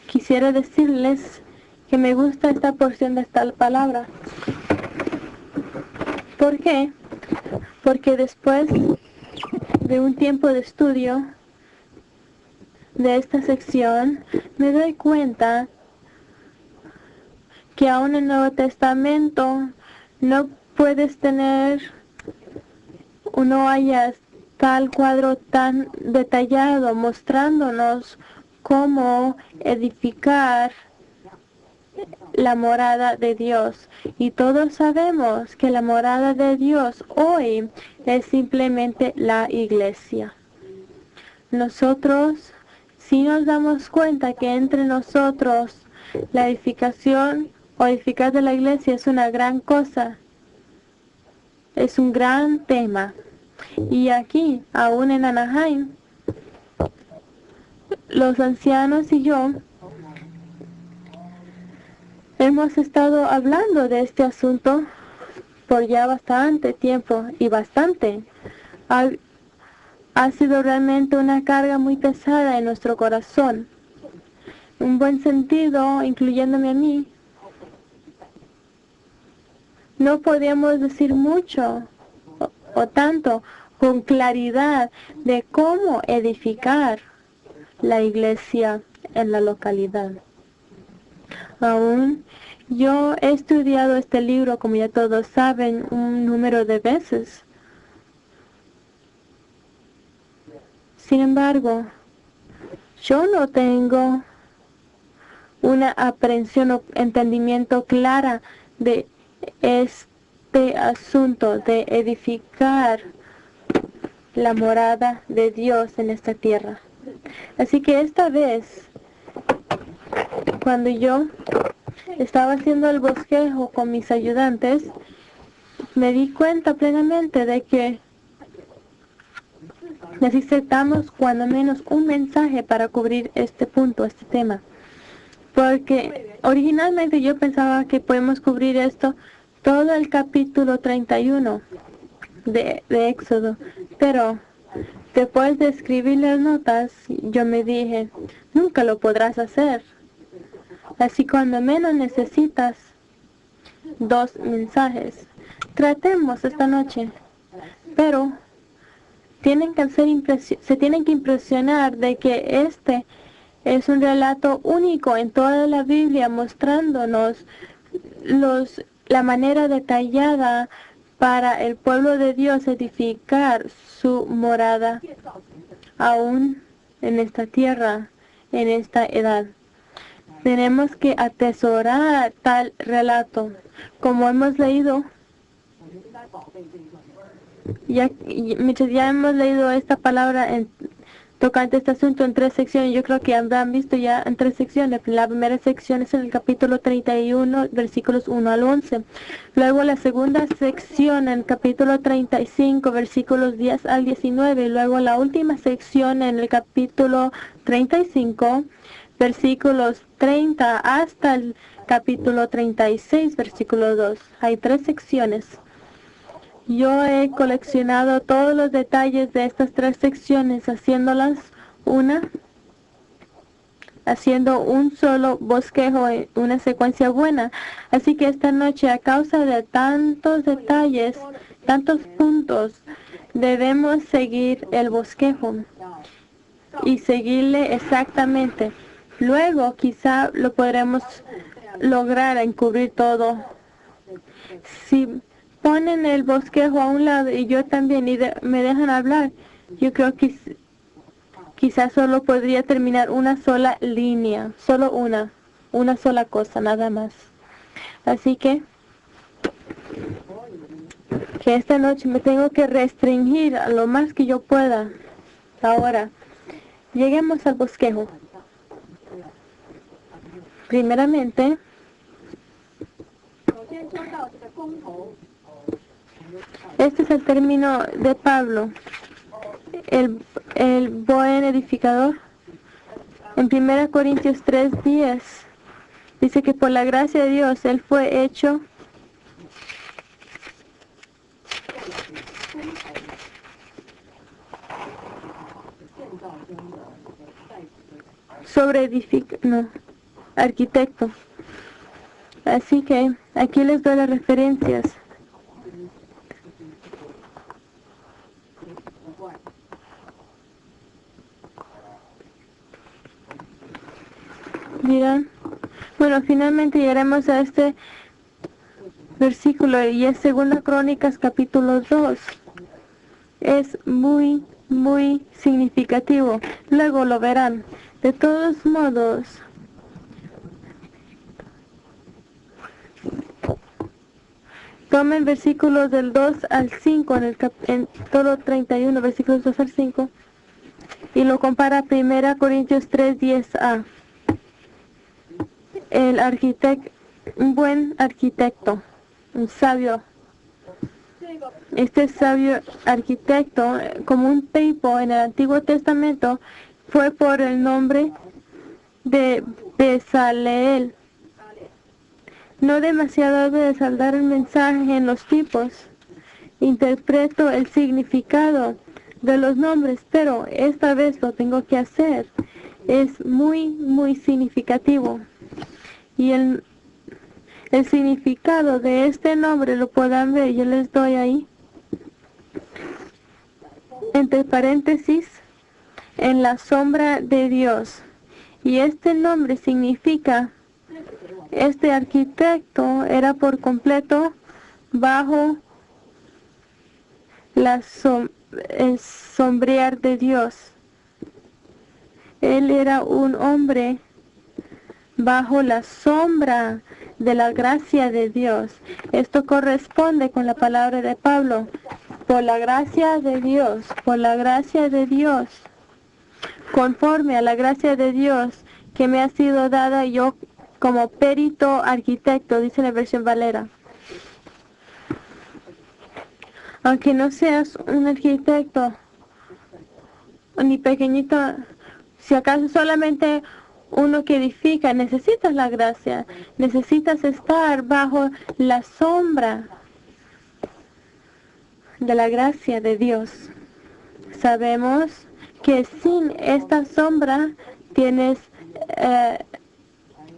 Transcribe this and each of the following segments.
quisiera decirles que me gusta esta porción de esta palabra. ¿Por qué? Porque después de un tiempo de estudio de esta sección, me doy cuenta que aún en el Nuevo Testamento no puedes tener o no hayas tal cuadro tan detallado mostrándonos cómo edificar la morada de Dios. Y todos sabemos que la morada de Dios hoy es simplemente la iglesia. Nosotros, si nos damos cuenta que entre nosotros la edificación o edificar de la iglesia es una gran cosa, es un gran tema. Y aquí, aún en Anaheim, los ancianos y yo hemos estado hablando de este asunto por ya bastante tiempo y bastante. Ha sido realmente una carga muy pesada en nuestro corazón. Un buen sentido, incluyéndome a mí. No podíamos decir mucho o tanto con claridad de cómo edificar la iglesia en la localidad. Aún yo he estudiado este libro, como ya todos saben, un número de veces. Sin embargo, yo no tengo una aprehensión o entendimiento clara de este asunto de edificar la morada de Dios en esta tierra. Así que esta vez, cuando yo estaba haciendo el bosquejo con mis ayudantes, me di cuenta plenamente de que necesitamos cuando menos un mensaje para cubrir este punto, este tema. Porque originalmente yo pensaba que podemos cubrir esto todo el capítulo 31 de Éxodo, pero después de escribir las notas, yo me dije, nunca lo podrás hacer. Así cuando menos necesitas 2 mensajes. Tratemos esta noche, pero se tienen que impresionar de que este es un relato único en toda la Biblia, mostrándonos la manera detallada para el pueblo de Dios edificar su morada, aún en esta tierra, en esta edad. Tenemos que atesorar tal relato, como hemos leído. Mientras ya hemos leído esta palabra tocante este asunto en 3 secciones, yo creo que habrán visto ya en 3 secciones. La primera sección es en el capítulo 31, versículos 1 al 11. Luego la segunda sección en el capítulo 35, versículos 10 al 19. Y luego la última sección en el capítulo 35, versículos 30 hasta el capítulo 36, versículo 2. Hay 3 secciones. Yo he coleccionado todos los detalles de estas 3 secciones, haciendo un solo bosquejo en una secuencia buena. Así que esta noche, a causa de tantos detalles, tantos puntos, debemos seguir el bosquejo y seguirle exactamente. Luego quizá lo podremos lograr en cubrir todo. Si ponen el bosquejo a un lado y yo también y me dejan hablar, yo creo que quizás solo podría terminar una sola línea, solo una sola cosa, nada más. Así que esta noche me tengo que restringir a lo más que yo pueda. Ahora, lleguemos al bosquejo. Primeramente, este es el término de Pablo, el buen edificador. En 1 Corintios 3:10 dice que por la gracia de Dios él fue hecho arquitecto. Así que aquí les doy las referencias. Dirán, bueno, finalmente llegaremos a este versículo y es 2 Crónicas capítulo 2. Es muy significativo. Luego lo verán. De todos modos, tomen versículos del 2 al 5 en todo 31, versículos 2 al 5, y lo compara a 1 Corintios 3, 10a. El arquitecto, un buen arquitecto, un sabio. Este sabio arquitecto, como un tipo en el Antiguo Testamento, fue por el nombre de Bezaleel. No demasiado de saldar el mensaje en los tipos. Interpreto el significado de los nombres, pero esta vez lo tengo que hacer. Es muy significativo. Y el significado de este nombre lo puedan ver, yo les doy ahí. Entre paréntesis, en la sombra de Dios. Y este nombre significa, este arquitecto era por completo bajo el sombrear de Dios. Él era un hombre bajo la sombra de la gracia de Dios. Esto corresponde con la palabra de Pablo. Por la gracia de Dios, conforme a la gracia de Dios que me ha sido dada yo como perito arquitecto, dice la versión Valera. Aunque no seas un arquitecto, ni pequeñito, si acaso solamente uno que edifica, necesitas la gracia, necesitas estar bajo la sombra de la gracia de Dios. Sabemos que sin esta sombra tienes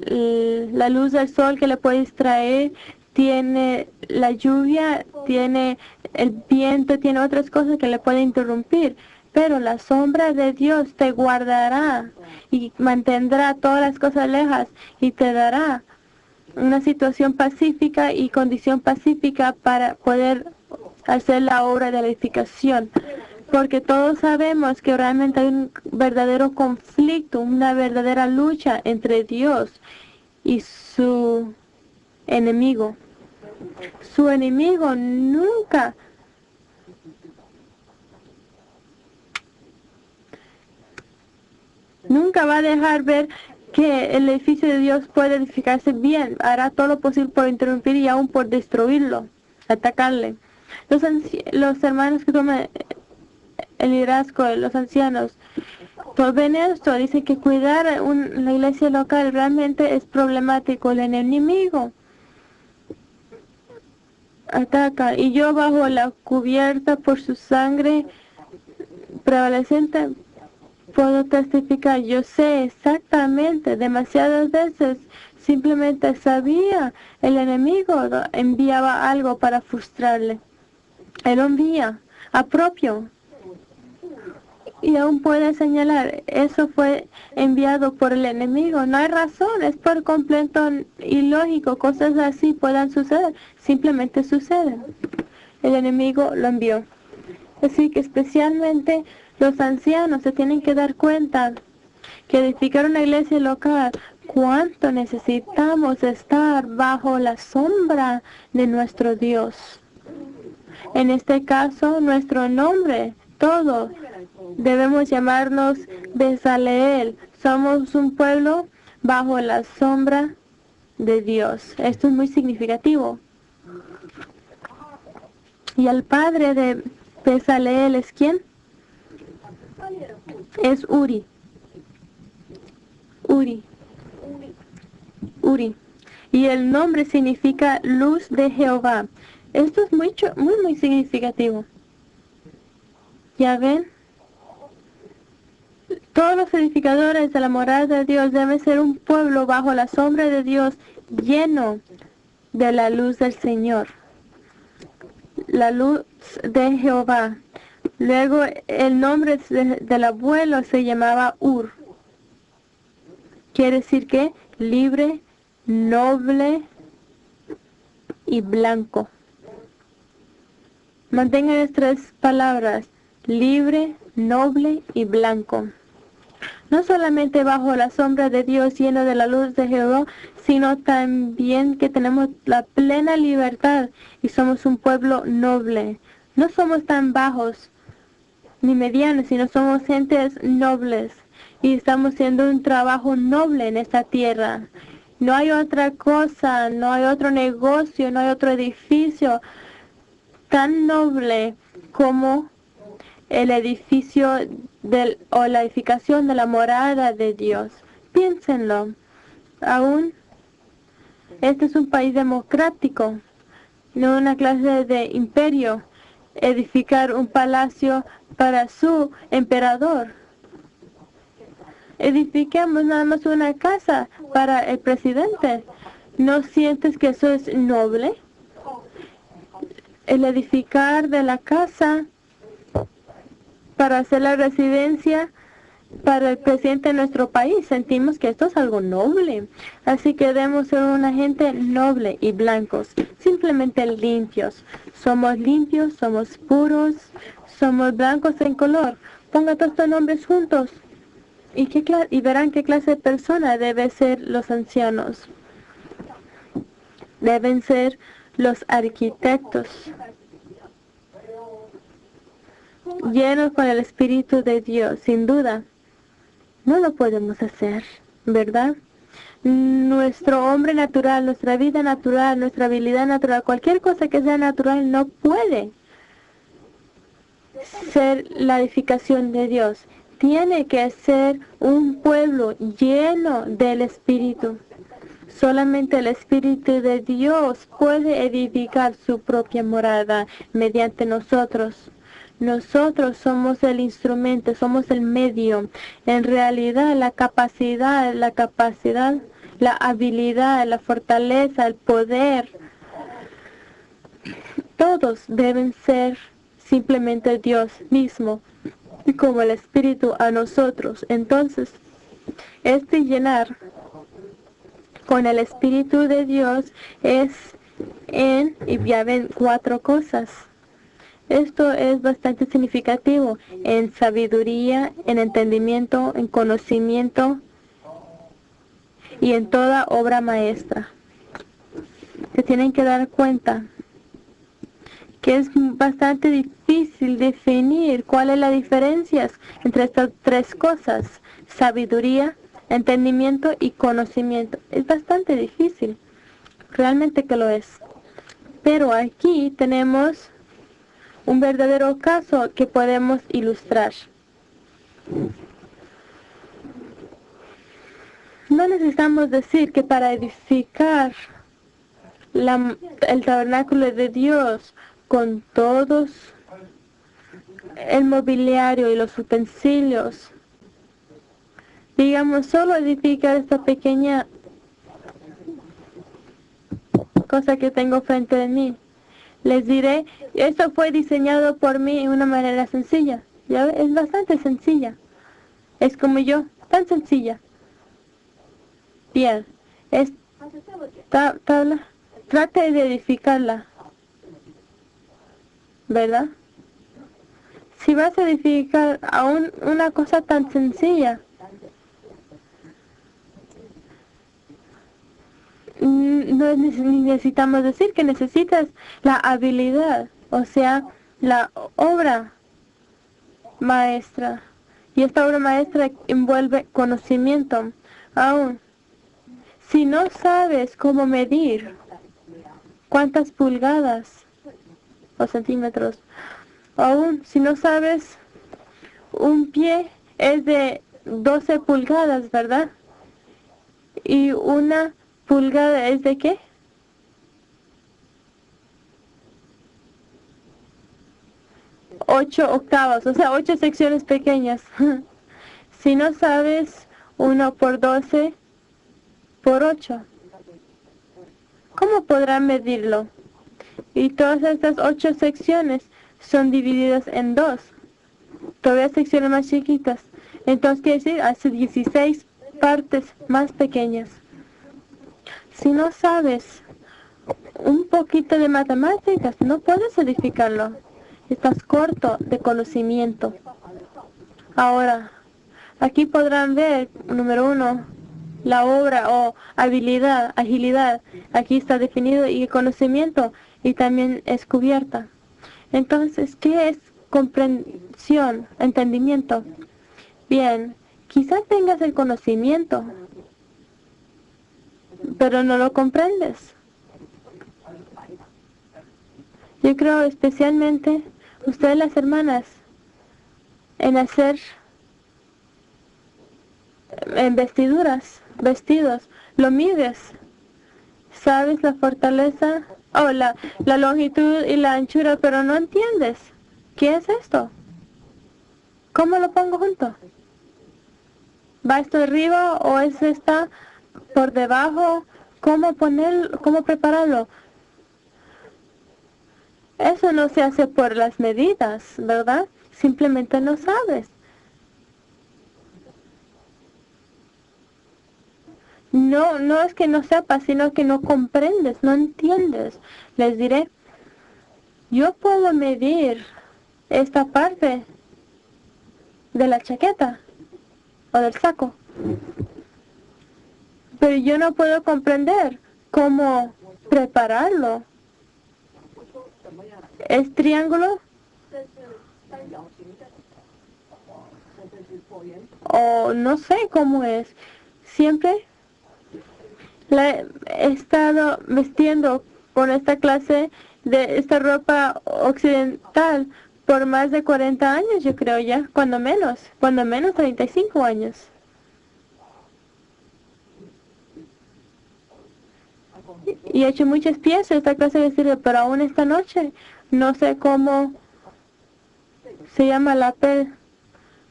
la luz del sol que le puedes traer, tiene la lluvia, tiene el viento, tiene otras cosas que le pueden interrumpir. Pero la sombra de Dios te guardará y mantendrá todas las cosas lejas y te dará una situación pacífica y condición pacífica para poder hacer la obra de la edificación. Porque todos sabemos que realmente hay un verdadero conflicto, una verdadera lucha entre Dios y su enemigo. Su enemigo nunca va a dejar ver que el edificio de Dios puede edificarse bien. Hará todo lo posible por interrumpir y aún por destruirlo, atacarle. Los hermanos que toman el liderazgo, los ancianos, pues ven esto, dicen que cuidar la iglesia local realmente es problemático. El enemigo ataca, y yo bajo la cubierta por su sangre prevalecente puedo testificar. Yo sé exactamente, demasiadas veces simplemente sabía, el enemigo enviaba algo para frustrarle. Él lo envía a propio. Y aún puede señalar, eso fue enviado por el enemigo. No hay razón, es por completo ilógico. Cosas así puedan suceder, simplemente suceden. El enemigo lo envió. Así que especialmente los ancianos se tienen que dar cuenta que edificar una iglesia local, cuánto necesitamos estar bajo la sombra de nuestro Dios. En este caso, nuestro nombre, todo, debemos llamarnos Bezaleel. Somos un pueblo bajo la sombra de Dios. Esto es muy significativo. Y el padre de Bezaleel es ¿quién? Es Uri. Y el nombre significa luz de Jehová. Esto es muy significativo. ¿Ya ven? Todos los edificadores de la morada de Dios deben ser un pueblo bajo la sombra de Dios, lleno de la luz del Señor, la luz de Jehová. Luego el nombre del abuelo se llamaba Ur. Quiere decir que libre, noble y blanco. Mantengan estas palabras: libre, noble y blanco. No solamente bajo la sombra de Dios, lleno de la luz de Jehová, sino también que tenemos la plena libertad y somos un pueblo noble. No somos tan bajos ni medianos, sino somos gentes nobles y estamos haciendo un trabajo noble en esta tierra. No hay otra cosa, no hay otro negocio, no hay otro edificio tan noble como el edificio o la edificación de la morada de Dios. Piénsenlo. Aún este es un país democrático, no una clase de imperio. Edificar un palacio para su emperador. Edificamos nada más una casa para el presidente. ¿No sientes que eso es noble? El edificar de la casa para hacer la residencia para el presidente de nuestro país. Sentimos que esto es algo noble. Así que debemos ser una gente noble y blancos, simplemente limpios. Somos limpios, somos puros, somos blancos en color. Ponga todos estos nombres juntos y verán qué clase de persona deben ser los ancianos. Deben ser los arquitectos, llenos con el Espíritu de Dios, sin duda. No lo podemos hacer, ¿verdad? Nuestro hombre natural, nuestra vida natural, nuestra habilidad natural, cualquier cosa que sea natural no puede ser la edificación de Dios. Tiene que ser un pueblo lleno del Espíritu. Solamente el Espíritu de Dios puede edificar su propia morada mediante nosotros. Nosotros somos el instrumento, somos el medio. En realidad, la capacidad, la habilidad, la fortaleza, el poder, todos deben ser simplemente Dios mismo, como el Espíritu a nosotros. Entonces, llenar con el Espíritu de Dios y ya ven 4 cosas. Esto es bastante significativo en sabiduría, en entendimiento, en conocimiento y en toda obra maestra. Se tienen que dar cuenta que es bastante difícil definir cuál es la diferencia entre estas 3 cosas: sabiduría, entendimiento y conocimiento. Es bastante difícil, realmente que lo es. Pero aquí tenemos un verdadero caso que podemos ilustrar. No necesitamos decir que para edificar el tabernáculo de Dios con todos el mobiliario y los utensilios, digamos, solo edificar esta pequeña cosa que tengo frente de mí. Les diré, esto fue diseñado por mí de una manera sencilla. ¿Ya ve? Es bastante sencilla. Es como yo, tan sencilla. Bien, esta tabla, trate de edificarla, ¿verdad? Si vas a edificar aún una cosa tan sencilla, no necesitamos decir que necesitas la habilidad, o sea, la obra maestra. Y esta obra maestra envuelve conocimiento. Aún, si no sabes cómo medir cuántas pulgadas o centímetros, aún si no sabes, un pie es de 12 pulgadas, ¿verdad? Y una pulgada es de ¿qué? 8 octavos, o sea, 8 secciones pequeñas. Si no sabes 1 por 12 por 8, ¿cómo podrán medirlo? Y todas estas 8 secciones son divididas en 2. Todavía secciones más chiquitas. Entonces quiere decir hace 16 partes más pequeñas. Si no sabes un poquito de matemáticas, no puedes edificarlo. Estás corto de conocimiento. Ahora, aquí podrán ver, número 1, la obra o habilidad, agilidad. Aquí está definido y conocimiento y también es cubierta. Entonces, ¿qué es comprensión, entendimiento? Bien, quizás tengas el conocimiento, pero no lo comprendes. Yo creo especialmente ustedes las hermanas en hacer en vestidos, lo mides, sabes la fortaleza o la longitud y la anchura, pero no entiendes. ¿Qué es esto? ¿Cómo lo pongo junto? ¿Va esto arriba o está por debajo? ¿Cómo prepararlo? Eso no se hace por las medidas, ¿verdad? Simplemente no sabes. No es que no sepas, sino que no comprendes, no entiendes. Les diré, yo puedo medir esta parte de la chaqueta o del saco, pero yo no puedo comprender cómo prepararlo. ¿Es triángulo? O no sé cómo es. Siempre he estado vestiendo con esta clase de esta ropa occidental por más de 40 años, yo creo ya, cuando menos 35 años. Y he hecho muchas piezas de esta clase de vestido, pero aún esta noche no sé cómo se llama la pel,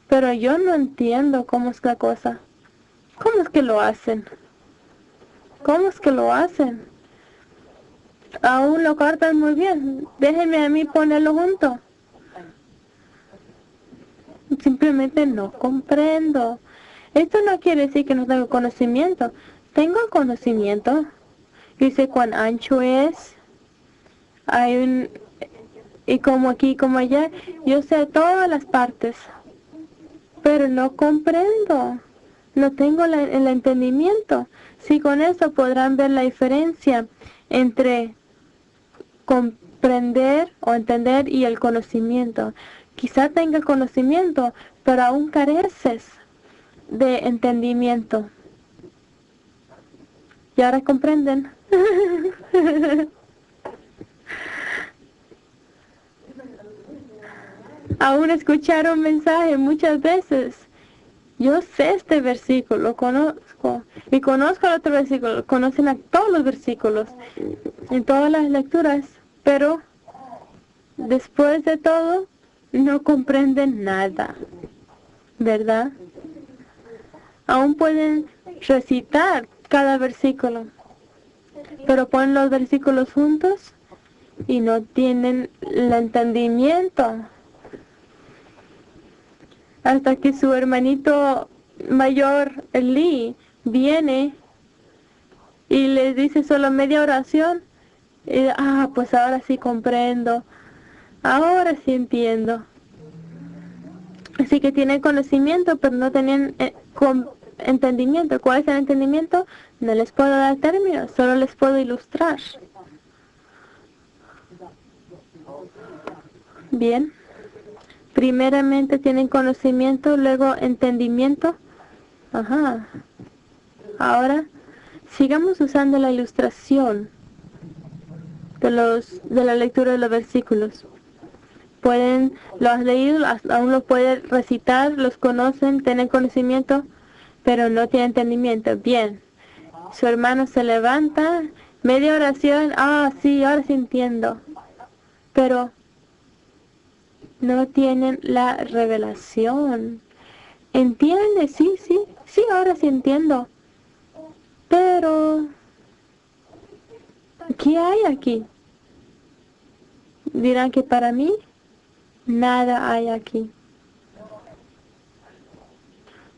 pero yo no entiendo cómo es la cosa. ¿Cómo es que lo hacen? ¿Cómo es que lo hacen? Aún lo cortan muy bien. Déjenme a mí ponerlo junto. Simplemente no comprendo. Esto no quiere decir que no tengo conocimiento. Tengo conocimiento. Yo sé cuán ancho es. Y como aquí, como allá. Yo sé todas las partes. Pero no comprendo. No tengo el entendimiento. Sí, con eso podrán ver la diferencia entre comprender o entender y el conocimiento. Quizá tenga conocimiento, pero aún careces de entendimiento. ¿Y ahora comprenden? Aún escuchar un mensaje muchas veces. Yo sé este versículo, lo conozco. Y conozco el otro versículo. Conocen a todos los versículos en todas las lecturas. Pero después de todo, no comprenden nada. ¿Verdad? Aún pueden recitar cada versículo. Pero ponen los versículos juntos y no tienen el entendimiento. Hasta que su hermanito mayor, Lee, viene y les dice solo media oración. Y, pues ahora sí comprendo. Ahora sí entiendo. Así que tienen conocimiento, pero no tenían entendimiento. ¿Cuál es el entendimiento? No les puedo dar términos, solo les puedo ilustrar. Bien. Primeramente tienen conocimiento, luego entendimiento. Ajá. Ahora, sigamos usando la ilustración de la lectura de los versículos. Lo has leído, aún lo pueden recitar, los conocen, tienen conocimiento, pero no tienen entendimiento. Bien. Su hermano se levanta, media oración, sí, ahora sí entiendo. Pero no tienen la revelación. ¿Entiende? Sí, sí, sí, ahora sí entiendo. Pero, ¿qué hay aquí? Dirán que para mí, nada hay aquí.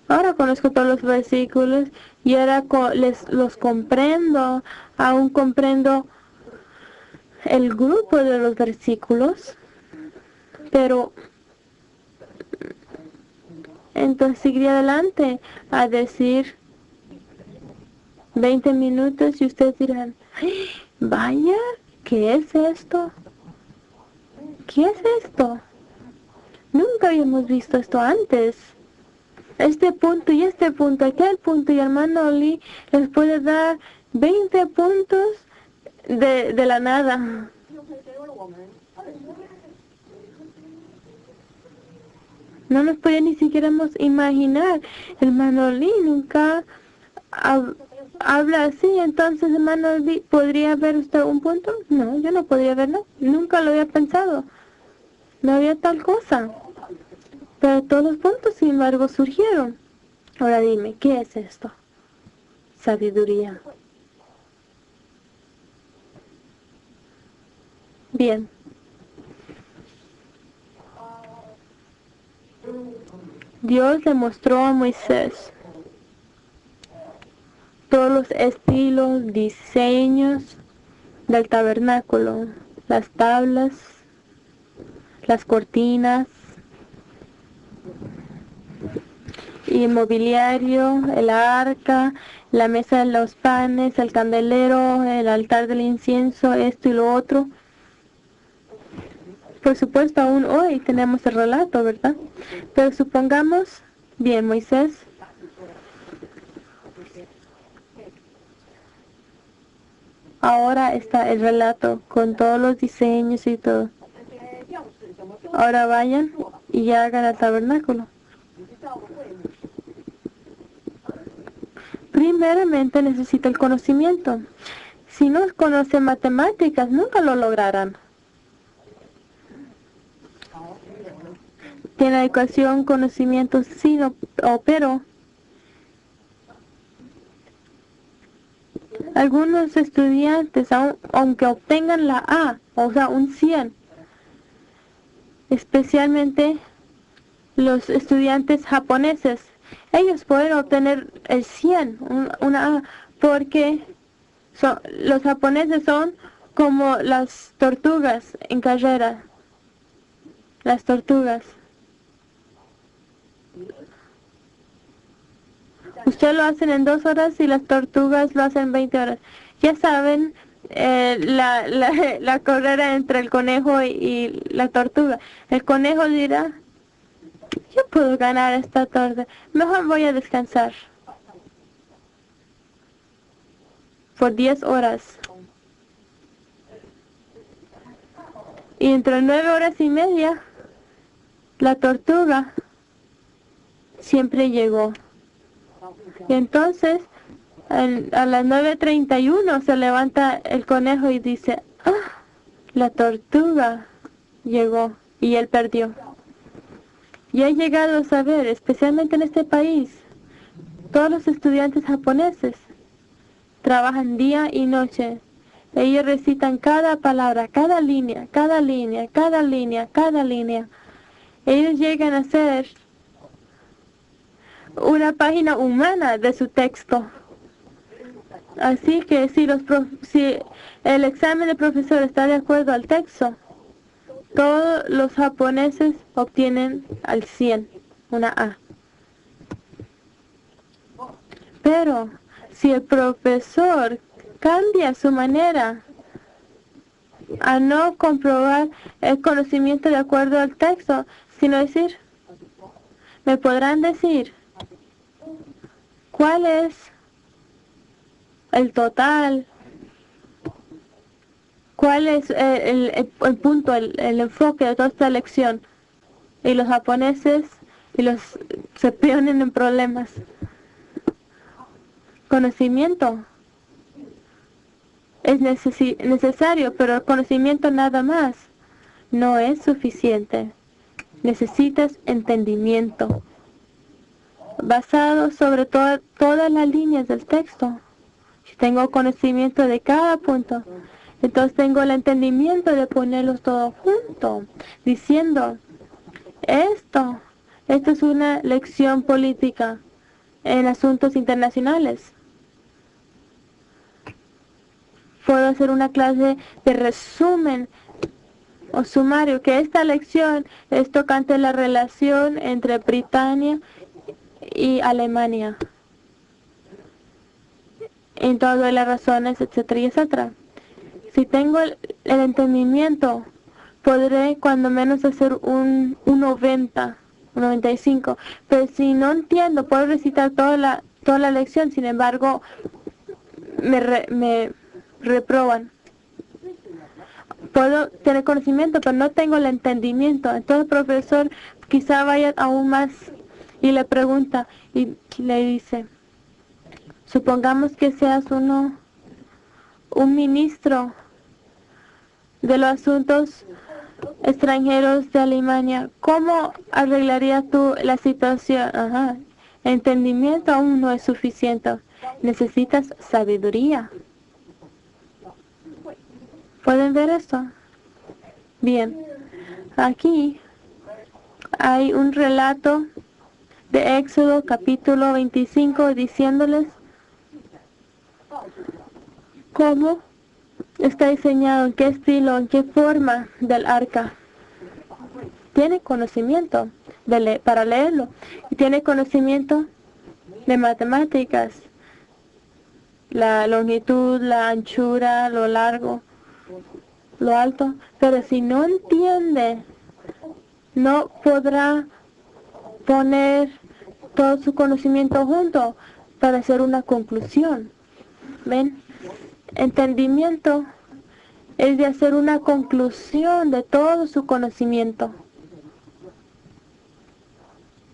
Ahora conozco todos los versículos y ahora los comprendo, aún comprendo el grupo de los versículos, pero entonces seguiría adelante a decir 20 minutos y ustedes dirán, vaya, ¿qué es esto? ¿Qué es esto? Nunca habíamos visto esto antes. Este punto y este punto, aquel punto, y hermano Lee les puede dar 20 puntos de la nada. No nos podía ni siquiera imaginar. Hermano Lee nunca habla así, entonces hermano Lee, ¿podría ver usted un punto? No, yo no podría verlo. Nunca lo había pensado. No había tal cosa. Pero todos los puntos, sin embargo, surgieron. Ahora dime, ¿qué es esto? Sabiduría. Bien. Dios le mostró a Moisés todos los estilos, diseños del tabernáculo, las tablas, las cortinas, y el mobiliario, el arca, la mesa de los panes, el candelero, el altar del incienso, esto y lo otro. Por supuesto, aún hoy tenemos el relato, ¿verdad? Pero supongamos, bien, Moisés, ahora está el relato con todos los diseños y todo. Ahora vayan y hagan el tabernáculo. Primeramente necesita el conocimiento. Si no conocen matemáticas, nunca lo lograrán. Tiene educación, conocimiento, sí, pero algunos estudiantes, aunque obtengan la A, o sea, un 100, especialmente los estudiantes japoneses, ellos pueden obtener el 100, una A, porque los japoneses son como las tortugas en carrera. Las tortugas. Ustedes lo hacen en 2 horas y las tortugas lo hacen en 20 horas. Ya saben la carrera entre el conejo y la tortuga. El conejo dirá, yo puedo ganar esta tarde, mejor voy a descansar por 10 horas. Y entre 9 horas y media, la tortuga siempre llegó. Y entonces, a las 9:31 se levanta el conejo y dice, ¡ah! La tortuga llegó y él perdió. Y he llegado a saber, especialmente en este país, todos los estudiantes japoneses trabajan día y noche. Ellos recitan cada palabra, cada línea, cada línea, cada línea, cada línea. Ellos llegan a ser una página humana de su texto. Así que si el examen de profesor está de acuerdo al texto, todos los japoneses obtienen al 100, una A. Pero si el profesor cambia su manera a no comprobar el conocimiento de acuerdo al texto, sino decir, me podrán decir cuál es el total, cuál es el punto, el enfoque de toda esta lección. Y los japoneses se ponen en problemas. Conocimiento es necesario, pero el conocimiento nada más no es suficiente. Necesitas entendimiento. basado sobre todas las líneas del texto. Si tengo conocimiento de cada punto, entonces tengo el entendimiento de ponerlos todos juntos, diciendo, esto es una lección política en asuntos internacionales. Puedo hacer una clase de resumen o sumario, que esta lección es tocante la relación entre Britania y Alemania, en todas las razones, etcétera, y etcétera. Si tengo el entendimiento, podré cuando menos hacer un 90, un 95. Pero si no entiendo, puedo recitar toda la lección, sin embargo, me reproban. Puedo tener conocimiento, pero no tengo el entendimiento. Entonces el profesor quizá vaya aún más y le pregunta y le dice, supongamos que seas un ministro de los asuntos extranjeros de Alemania, ¿cómo arreglarías tú la situación? Entendimiento aún no es suficiente. Necesitas sabiduría. ¿Pueden ver esto? Bien. Aquí hay un relato de Éxodo capítulo 25 diciéndoles cómo está diseñado, en qué estilo, en qué forma del arca. Tiene conocimiento para leerlo. Y tiene conocimiento de matemáticas. La longitud, la anchura, lo largo, lo alto. Pero si no entiende, no podrá poner todo su conocimiento junto para hacer una conclusión. ¿Ven? Entendimiento es de hacer una conclusión de todo su conocimiento.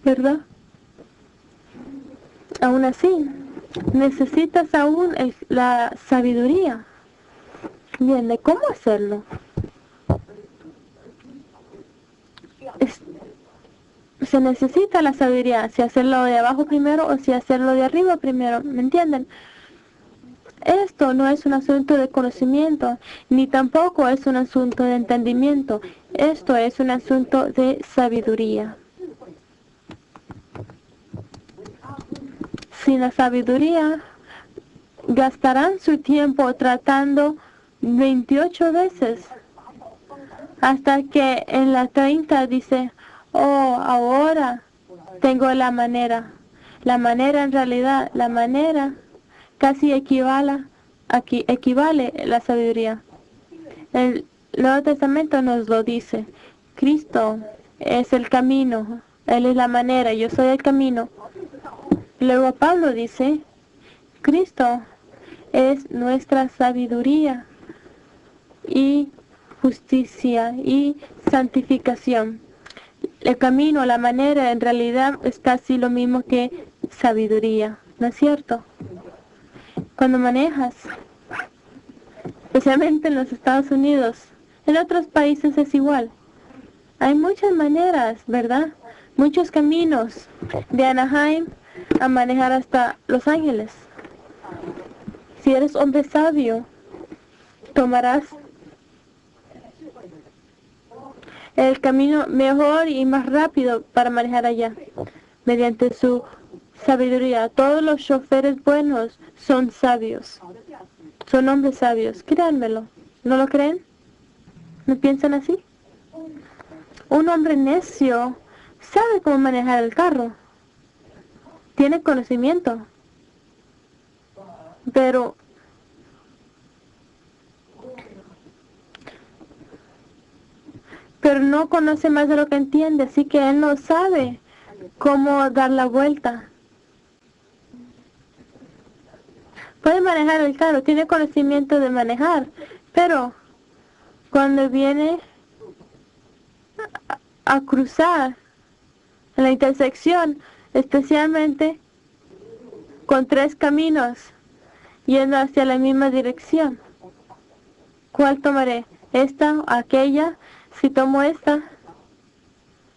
¿Verdad? Aún así, necesitas aún la sabiduría. Bien, ¿de cómo hacerlo? Se necesita la sabiduría, si hacerlo de abajo primero o si hacerlo de arriba primero, ¿me entienden? Esto no es un asunto de conocimiento, ni tampoco es un asunto de entendimiento. Esto es un asunto de sabiduría. Sin la sabiduría, gastarán su tiempo tratando 28 veces, hasta que en la 30 dice, oh, ahora tengo la manera. La manera en realidad, la manera casi equivale a la sabiduría. El Nuevo Testamento nos lo dice. Cristo es el camino, Él es la manera, yo soy el camino. Luego Pablo dice, Cristo es nuestra sabiduría y justicia y santificación. El camino, la manera, en realidad es casi lo mismo que sabiduría, ¿no es cierto? Cuando manejas, especialmente en los Estados Unidos, en otros países es igual. Hay muchas maneras, ¿verdad? Muchos caminos de Anaheim a manejar hasta Los Ángeles. Si eres hombre sabio, tomarás el camino mejor y más rápido para manejar allá, mediante su sabiduría. Todos los choferes buenos son sabios, son hombres sabios, créanmelo. ¿No lo creen? ¿No piensan así? Un hombre necio sabe cómo manejar el carro, tiene conocimiento, pero no conoce más de lo que entiende, así que él no sabe cómo dar la vuelta. Puede manejar el carro, tiene conocimiento de manejar, pero cuando viene a cruzar en la intersección, especialmente con 3 caminos yendo hacia la misma dirección, ¿cuál tomaré? ¿Esta o aquella? Si tomo esta,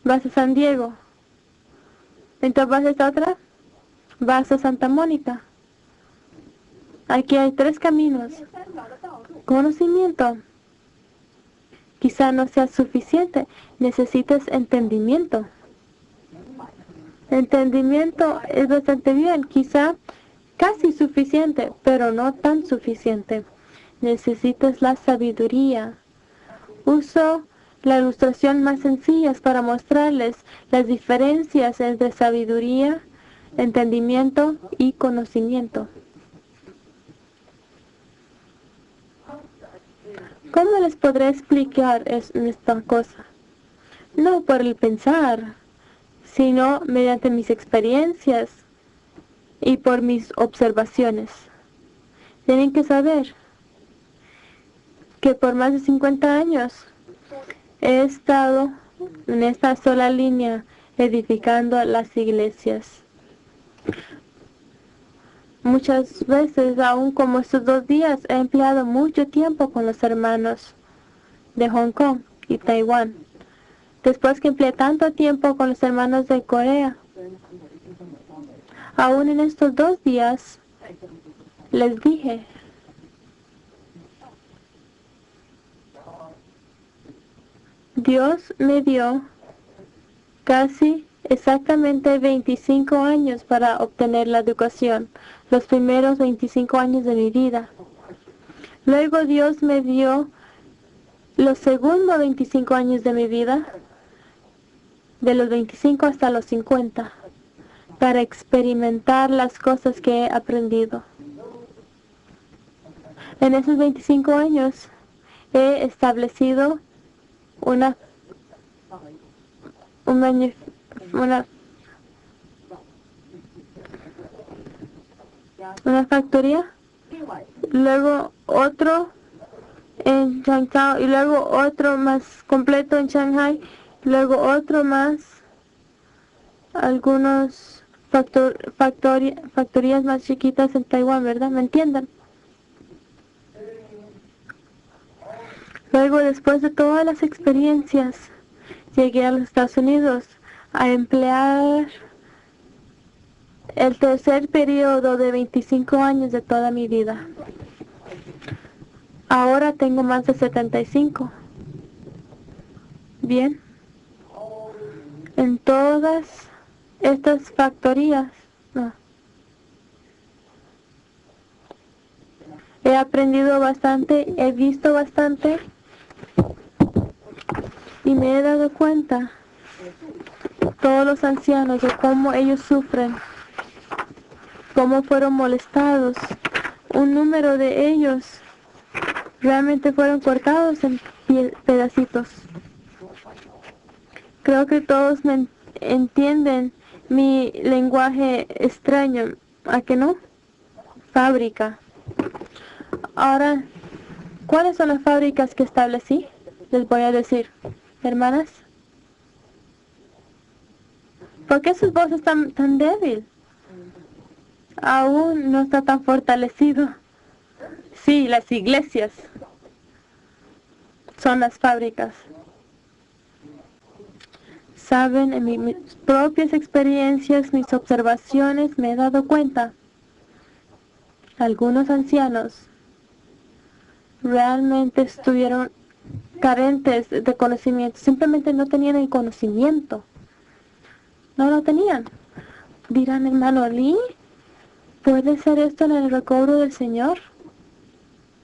vas a San Diego. Entonces vas a esta otra, vas a Santa Mónica. Aquí hay 3 caminos. Conocimiento. Quizá no sea suficiente. Necesitas entendimiento. Entendimiento es bastante bien. Quizá casi suficiente, pero no tan suficiente. Necesitas la sabiduría. Uso la ilustración más sencilla para mostrarles las diferencias entre sabiduría, entendimiento y conocimiento. ¿Cómo les podré explicar esta cosa? No por el pensar, sino mediante mis experiencias y por mis observaciones. Tienen que saber que por más de 50 años he estado en esta sola línea edificando las iglesias. Muchas veces, aún como estos 2 días, he empleado mucho tiempo con los hermanos de Hong Kong y Taiwán. Después que empleé tanto tiempo con los hermanos de Corea, aún en estos 2 días, les dije, Dios me dio casi exactamente 25 años para obtener la educación, los primeros 25 años de mi vida. Luego Dios me dio los segundos 25 años de mi vida, de los 25 hasta los 50, para experimentar las cosas que he aprendido. En esos 25 años he establecido una factoría, luego otro en Shanghai y luego otro más completo en Shanghai, luego otro más, algunos factorías más chiquitas en Taiwán, ¿verdad? ¿Me entienden? Luego, después de todas las experiencias, llegué a los Estados Unidos a emplear el tercer periodo de 25 años de toda mi vida. Ahora tengo más de 75. Bien. En todas estas factorías, he aprendido bastante, he visto bastante y me he dado cuenta, todos los ancianos, de cómo ellos sufren, cómo fueron molestados. Un número de ellos realmente fueron cortados en pedacitos. Creo que todos me entienden mi lenguaje extraño, ¿a que no? Fábrica. Ahora, ¿cuáles son las fábricas que establecí? Les voy a decir, hermanas. ¿Por qué sus voces están tan débil? Aún no está tan fortalecido. Sí, las iglesias son las fábricas. Saben, en mis propias experiencias, mis observaciones, me he dado cuenta. Algunos ancianos realmente estuvieron carentes de conocimiento. Simplemente no tenían el conocimiento. No lo tenían. Dirán, hermano Lee, ¿puede ser esto en el recobro del Señor?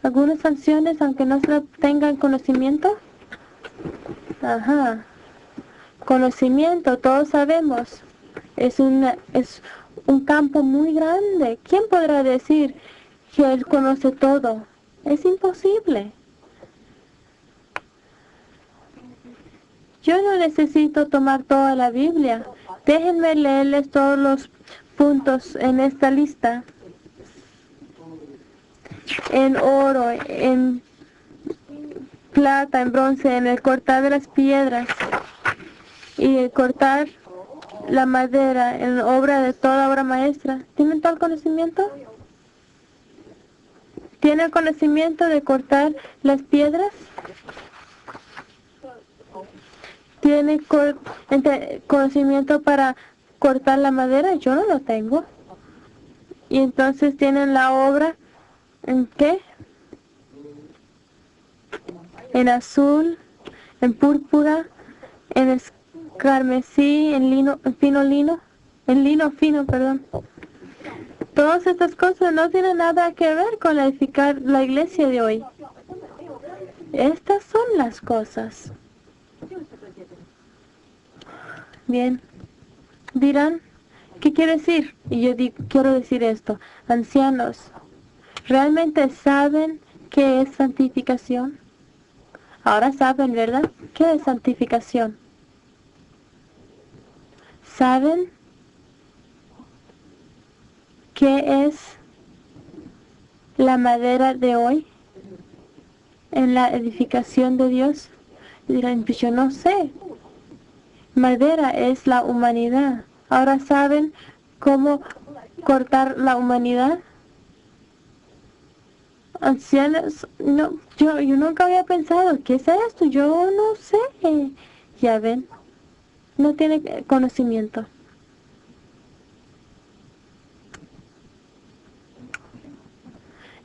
Algunos ancianos, aunque no tengan conocimiento. Ajá. Conocimiento, todos sabemos, es un campo muy grande. ¿Quién podrá decir que Él conoce todo? Es imposible. Yo no necesito tomar toda la Biblia. Déjenme leerles todos los puntos en esta lista. En oro, en plata, en bronce, en el cortar de las piedras y el cortar la madera, en obra de toda obra maestra. ¿Tienen todo el conocimiento? ¿Tienen conocimiento de cortar las piedras? ¿Tienen conocimiento para cortar la madera? Yo no lo tengo. Y entonces tienen la obra, ¿en qué? En azul, en púrpura, en carmesí, en lino, en fino lino, en lino fino, perdón. Todas estas cosas no tienen nada que ver con edificar la iglesia de hoy. Estas son las cosas. Bien. Dirán, ¿qué quiere decir? Y yo quiero decir esto. Ancianos, ¿realmente saben qué es santificación? Ahora saben, ¿verdad? ¿Qué es santificación? ¿Saben qué es la madera de hoy en la edificación de Dios? Y dirán, pues yo no sé. Madera es la humanidad. Ahora saben cómo cortar la humanidad. Ancianos, no, yo nunca había pensado, ¿qué es esto? Yo no sé. Ya ven, no tiene conocimiento.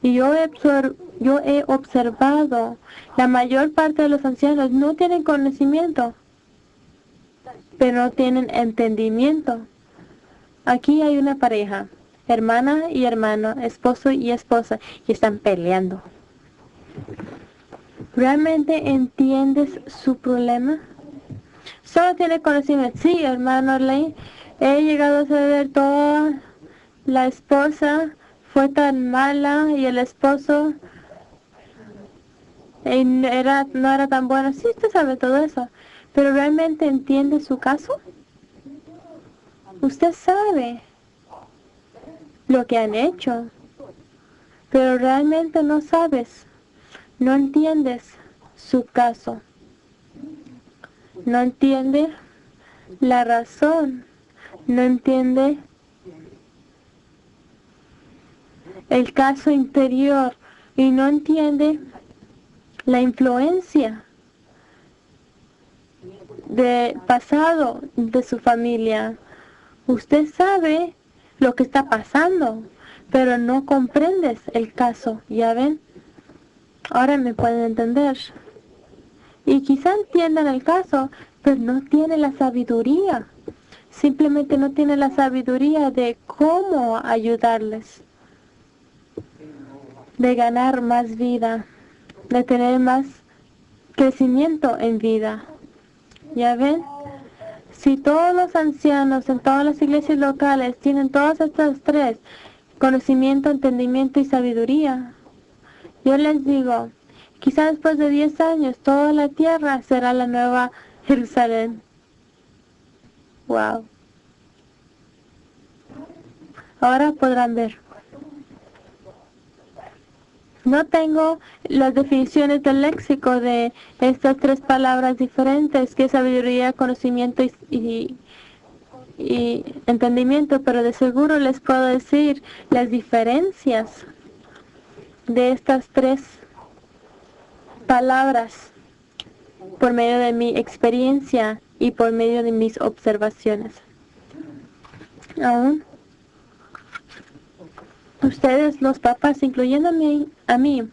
Y yo he observado, la mayor parte de los ancianos no tienen conocimiento, pero no tienen entendimiento. Aquí hay una pareja, hermana y hermano, esposo y esposa, y están peleando. ¿Realmente entiendes su problema? Solo tiene conocimiento. Sí, hermano Ley, he llegado a saber toda. La esposa fue tan mala y el esposo no era tan bueno. Sí, usted sabe todo eso. Pero ¿realmente entiende su caso? Usted sabe lo que han hecho, pero realmente no sabes. No entiendes su caso. No entiende la razón. No entiende el caso interior y no entiende la influencia de pasado de su familia. Usted sabe lo que está pasando, pero no comprendes el caso. ¿Ya ven? Ahora me pueden entender. Y quizá entiendan el caso, pero no tiene la sabiduría. Simplemente no tiene la sabiduría de cómo ayudarles, de ganar más vida, de tener más crecimiento en vida. ¿Ya ven? Si todos los ancianos en todas las iglesias locales tienen todas estas tres, conocimiento, entendimiento y sabiduría, yo les digo, quizá después de 10 años toda la tierra será la nueva Jerusalén. Wow. Ahora podrán ver. No tengo las definiciones del léxico de estas tres palabras diferentes, que es sabiduría, conocimiento y entendimiento, pero de seguro les puedo decir las diferencias de estas tres palabras por medio de mi experiencia y por medio de mis observaciones. Aún ustedes, los papás, incluyendo a mí,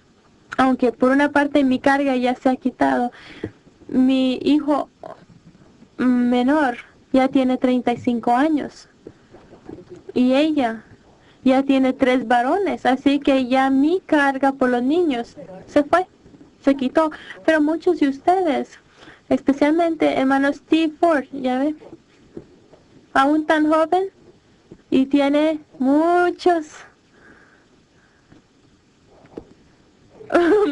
aunque por una parte mi carga ya se ha quitado, mi hijo menor ya tiene 35 años y ella ya tiene 3 varones, así que ya mi carga por los niños se fue, se quitó. Pero muchos de ustedes, especialmente hermano Steve Ford, ya ven, aún tan joven y tiene muchos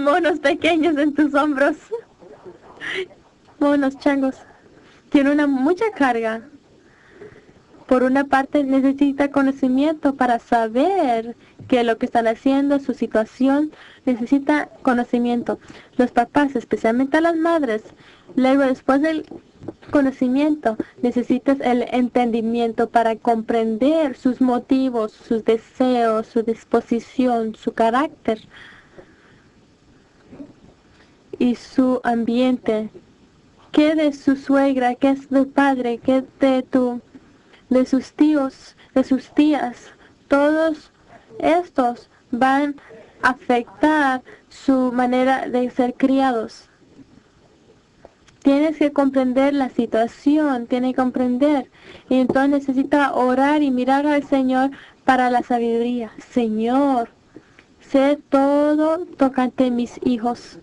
monos pequeños en tus hombros, monos changos. Tiene mucha carga. Por una parte necesita conocimiento para saber que lo que están haciendo, su situación, necesita conocimiento. Los papás, especialmente las madres, luego después del conocimiento, necesitas el entendimiento para comprender sus motivos, sus deseos, su disposición, su carácter y su ambiente. ¿Qué de su suegra? ¿Qué es del padre? ¿Qué de sus tíos, de sus tías? Todos estos van a afectar su manera de ser criados. Tienes que comprender la situación, tienes que comprender. Y entonces necesita orar y mirar al Señor para la sabiduría. Señor, sé todo tocante mis hijos.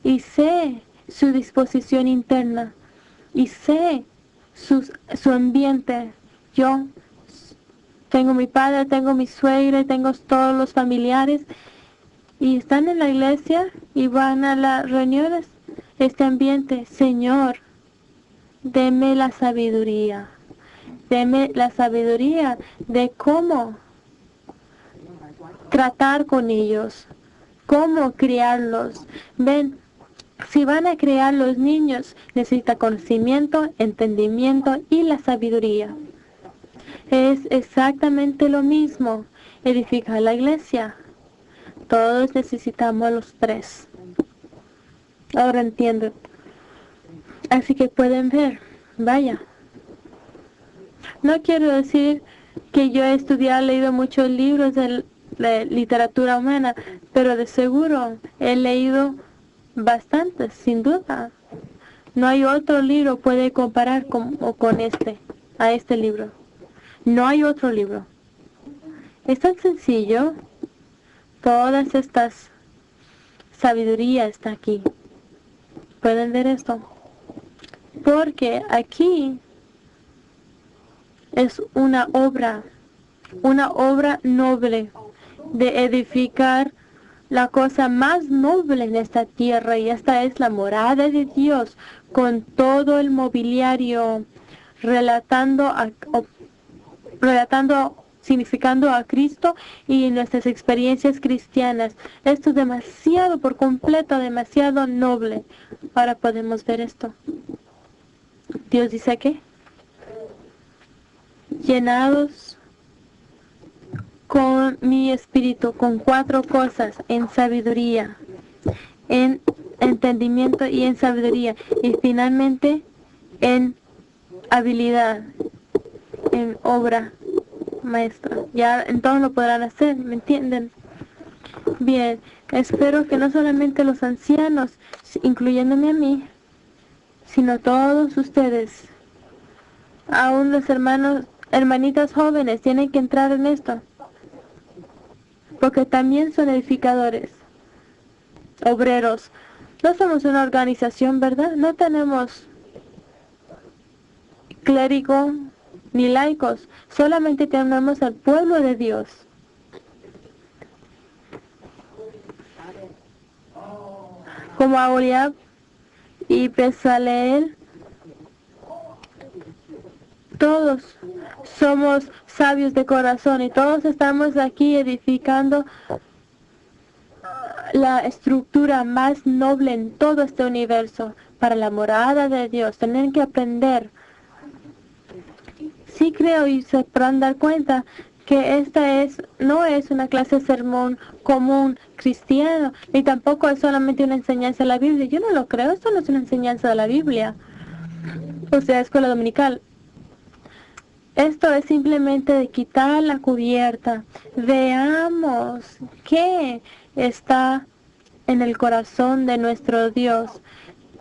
Y sé su disposición interna. Y sé su ambiente. Yo tengo mi padre, tengo mi suegra, tengo todos los familiares. Y están en la iglesia y van a las reuniones. Este ambiente, Señor, deme la sabiduría. Deme la sabiduría de cómo tratar con ellos, cómo criarlos. Ven, si van a criar los niños, necesita conocimiento, entendimiento y la sabiduría. Es exactamente lo mismo edificar la iglesia. Todos necesitamos los tres. Ahora entiendo. Así que pueden ver, vaya. No quiero decir que yo he estudiado, leído muchos libros de literatura humana, pero de seguro he leído bastantes, sin duda. No hay otro libro que puede comparar a este libro. No hay otro libro. Es tan sencillo. Todas estas sabiduría está aquí. ¿Pueden ver esto? Porque aquí es una obra noble de edificar la cosa más noble en esta tierra, y esta es la morada de Dios, con todo el mobiliario significando a Cristo y nuestras experiencias cristianas. Esto es demasiado por completo, demasiado noble. Ahora podemos ver esto. Dios dice que llenados con mi espíritu, con 4 cosas: en sabiduría, en entendimiento y en sabiduría, y finalmente en habilidad, en obra maestra. Ya entonces lo podrán hacer, ¿me entienden? Bien, espero que no solamente los ancianos, incluyéndome a mí, sino todos ustedes, aún los hermanitas jóvenes, tienen que entrar en esto, porque también son edificadores, obreros. No somos una organización, ¿verdad? No tenemos clérigo ni laicos, solamente tenemos al pueblo de Dios. Como Aholiab y Bezaleel, todos somos sabios de corazón y todos estamos aquí edificando la estructura más noble en todo este universo para la morada de Dios. Tienen que aprender. Sí creo y se podrán dar cuenta que esta no es una clase de sermón común cristiano, ni tampoco es solamente una enseñanza de la Biblia. Yo no lo creo, esto no es una enseñanza de la Biblia, o sea, escuela dominical. Esto es simplemente de quitar la cubierta. Veamos qué está en el corazón de nuestro Dios.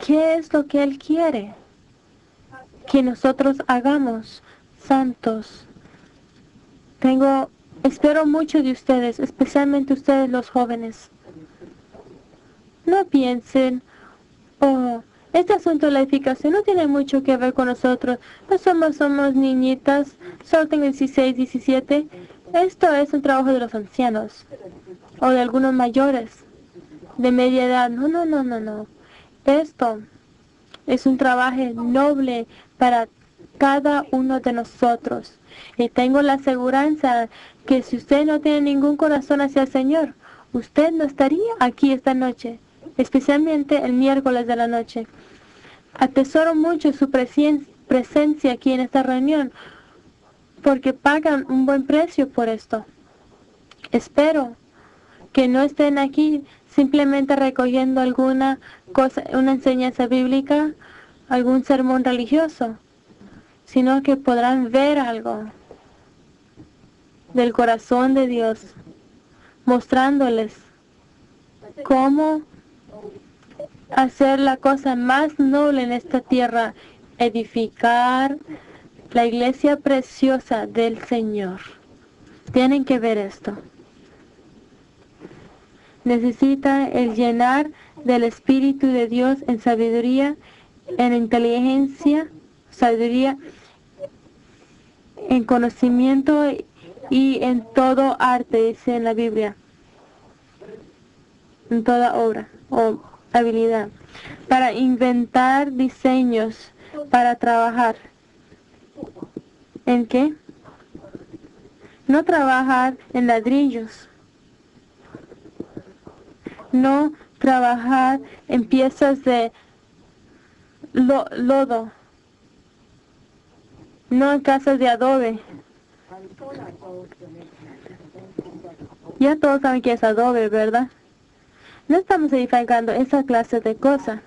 ¿Qué es lo que Él quiere que nosotros hagamos? Santos. Espero mucho de ustedes, especialmente ustedes los jóvenes. No piensen, este asunto de la edificación no tiene mucho que ver con nosotros. No somos niñitas, solo tengo 16, 17. Esto es un trabajo de los ancianos o de algunos mayores de media edad. No. Esto es un trabajo noble para cada uno de nosotros. Y tengo la aseguranza que si usted no tiene ningún corazón hacia el Señor, usted no estaría aquí esta noche, especialmente el miércoles de la noche. Atesoro mucho su presencia aquí en esta reunión, porque pagan un buen precio por esto. Espero que no estén aquí simplemente recogiendo alguna cosa, una enseñanza bíblica, algún sermón religioso, sino que podrán ver algo del corazón de Dios mostrándoles cómo hacer la cosa más noble en esta tierra, edificar la iglesia preciosa del Señor. Tienen que ver esto. Necesita el llenar del Espíritu de Dios en sabiduría, en inteligencia, sabiduría, en conocimiento y en todo arte, dice en la Biblia. En toda obra o habilidad. Para inventar diseños, para trabajar. ¿En qué? No trabajar en ladrillos. No trabajar en piezas de lodo. No en casas de adobe. Ya todos saben que es adobe, ¿verdad? No estamos edificando esa clase de cosas.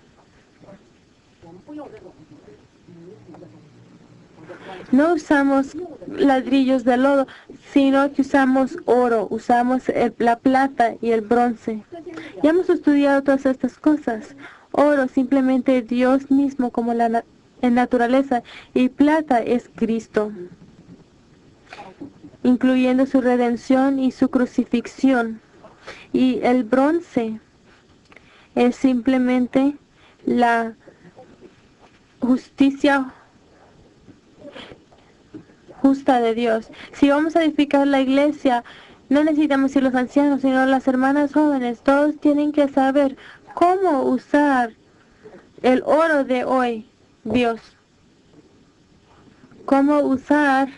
No usamos ladrillos de lodo, sino que usamos oro, usamos la plata y el bronce. Ya hemos estudiado todas estas cosas. Oro simplemente Dios mismo como en naturaleza, y plata es Cristo, incluyendo su redención y su crucifixión. Y el bronce es simplemente la justicia justa de Dios. Si vamos a edificar la iglesia, no necesitamos ir los ancianos, sino las hermanas jóvenes. Todos tienen que saber cómo usar el oro de hoy, Dios. Cómo usar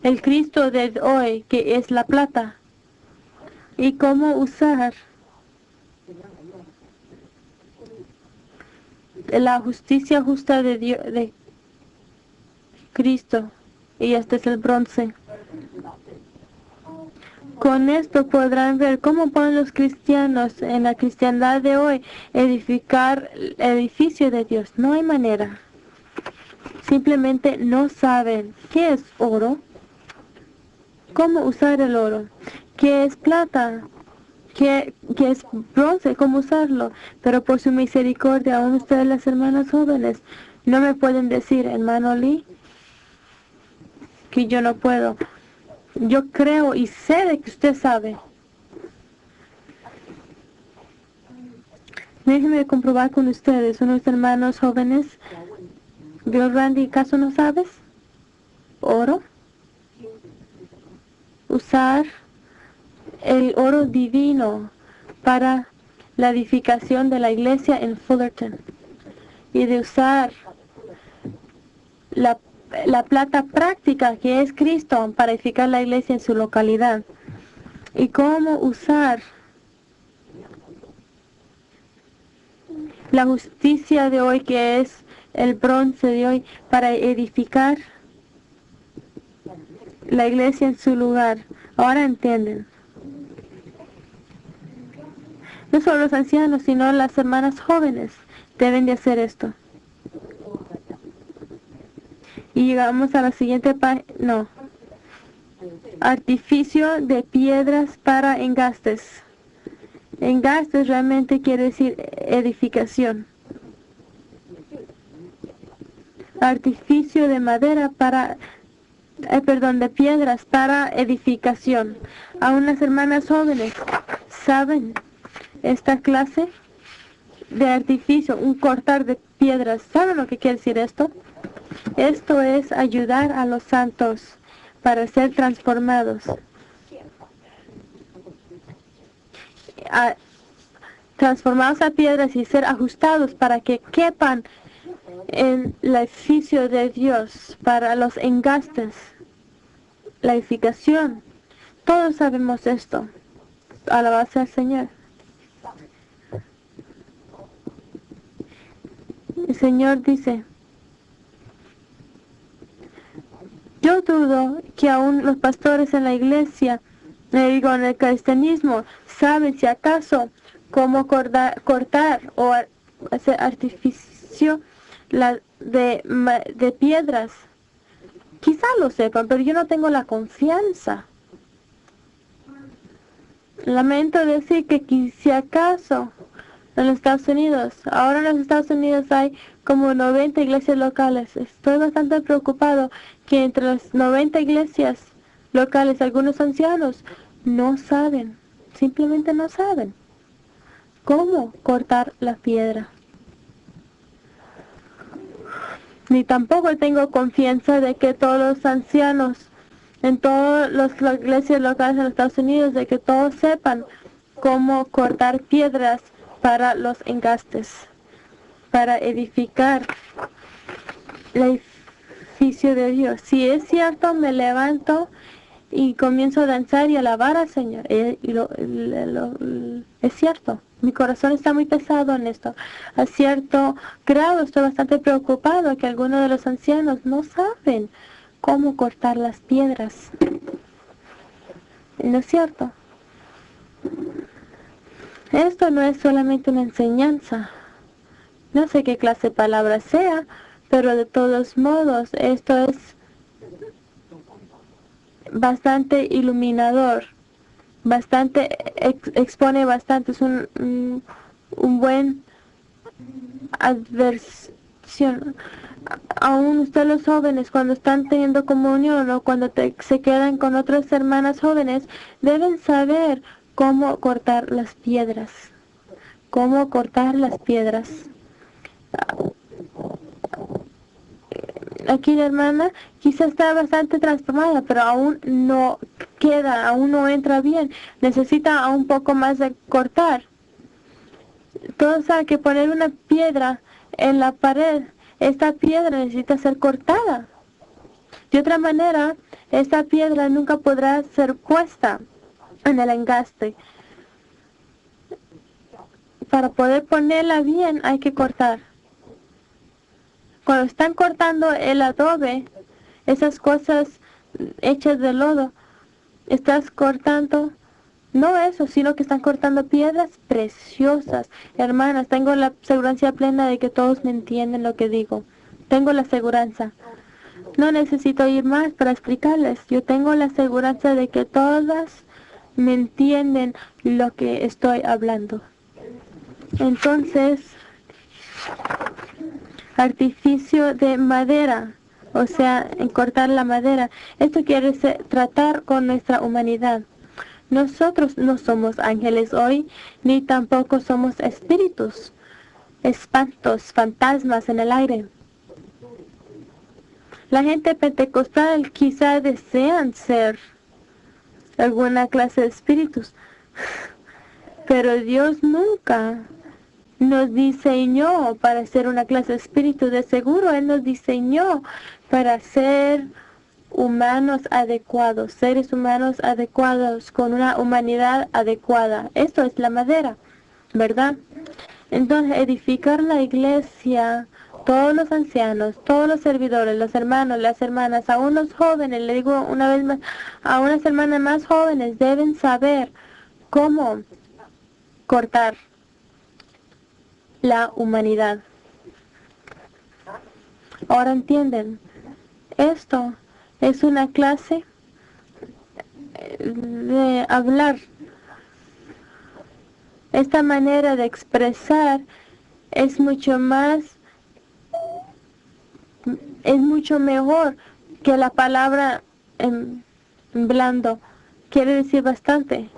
el Cristo de hoy, que es la plata. Y cómo usar la justicia justa de Dios, de Cristo. Y este es el bronce. Con esto podrán ver cómo pueden los cristianos en la cristiandad de hoy edificar el edificio de Dios. No hay manera. Simplemente no saben qué es oro, cómo usar el oro, qué es plata, qué es bronce, cómo usarlo. Pero por su misericordia, aún ustedes, las hermanas jóvenes, no me pueden decir, hermano Lee, que yo no puedo. Yo creo y sé de que usted sabe. Déjenme comprobar con ustedes, unos hermanos jóvenes. Bill Randy, ¿acaso no sabes? Oro. Usar el oro divino para la edificación de la iglesia en Fullerton. Y de usar la plata práctica que es Cristo para edificar la iglesia en su localidad. Y cómo usar la justicia de hoy, que es el bronce de hoy, para edificar la iglesia en su lugar. Ahora entienden. No solo los ancianos, sino las hermanas jóvenes deben de hacer esto. Y llegamos a la siguiente página. No. Artificio de piedras para engastes. Engastes realmente quiere decir edificación. Artificio de madera para, de piedras para edificación. Aún las hermanas jóvenes saben esta clase de artificio, un cortar de piedras. ¿Saben lo que quiere decir esto? Esto es ayudar a los santos para ser transformados. Transformados a piedras y ser ajustados para que quepan en el edificio de Dios, para los engastes, la edificación. Todos sabemos esto. Alabanza al Señor. El Señor dice, yo dudo que aún los pastores en la iglesia, en el cristianismo, saben si acaso cómo cortar o hacer artificio de piedras. Quizá lo sepan, pero yo no tengo la confianza. Lamento decir que si acaso en los Estados Unidos, ahora en los Estados Unidos hay como 90 iglesias locales. Estoy bastante preocupado que entre las 90 iglesias locales algunos ancianos no saben, simplemente no saben cómo cortar la piedra. Ni tampoco tengo confianza de que todos los ancianos en todas las iglesias locales en los Estados Unidos, de que todos sepan cómo cortar piedras para los engastes, para edificar el edificio de Dios. Si es cierto, me levanto y comienzo a danzar y alabar al Señor. Es cierto, mi corazón está muy pesado en esto. A cierto grado estoy bastante preocupado que algunos de los ancianos no saben cómo cortar las piedras. ¿No es cierto? Esto no es solamente una enseñanza. No sé qué clase de palabra sea, pero de todos modos esto es bastante iluminador, bastante expone bastante, es un buen adversión. Aún ustedes los jóvenes cuando están teniendo comunión o cuando se quedan con otras hermanas jóvenes deben saber cómo cortar las piedras. Cómo cortar las piedras. Aquí la hermana quizá está bastante transformada, pero aún no queda, aún no entra bien. Necesita un poco más de cortar. Todos saben que poner una piedra en la pared, esta piedra necesita ser cortada. De otra manera, esta piedra nunca podrá ser puesta en el engaste. Para poder ponerla bien hay que cortar. Cuando están cortando el adobe, esas cosas hechas de lodo, estás cortando no eso, sino que están cortando piedras preciosas. Hermanas, tengo la seguridad plena de que todos me entienden lo que digo. Tengo la seguridad. No necesito ir más para explicarles. Yo tengo la seguridad de que todas me entienden lo que estoy hablando. Entonces, artificio de madera, o sea, en cortar la madera. Esto quiere decir tratar con nuestra humanidad. Nosotros no somos ángeles hoy, ni tampoco somos espíritus, espantos, fantasmas en el aire. La gente pentecostal quizá desean ser alguna clase de espíritus, pero Dios nunca nos diseñó para ser una clase de espíritu. De seguro Él nos diseñó para ser humanos adecuados, seres humanos adecuados, con una humanidad adecuada. Esto es la madera, ¿verdad? Entonces, edificar la iglesia, todos los ancianos, todos los servidores, los hermanos, las hermanas, aún los jóvenes, le digo una vez más, a unas hermanas más jóvenes deben saber cómo cortar la humanidad. Ahora entienden, esto es una clase de hablar. Esta manera de expresar es mucho mejor que la palabra en blando. Quiere decir bastante.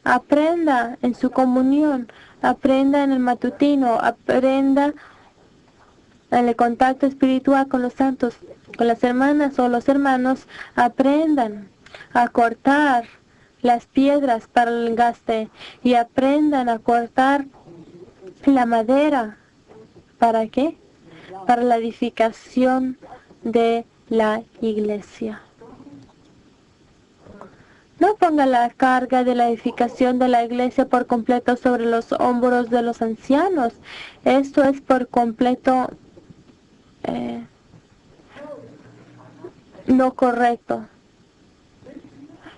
Aprenda en su comunión, aprenda en el matutino, aprenda en el contacto espiritual con los santos, con las hermanas o los hermanos. Aprendan a cortar las piedras para el engaste y aprendan a cortar la madera. ¿Para qué? Para la edificación de la iglesia. No ponga la carga de la edificación de la iglesia por completo sobre los hombros de los ancianos. Esto es por completo no correcto.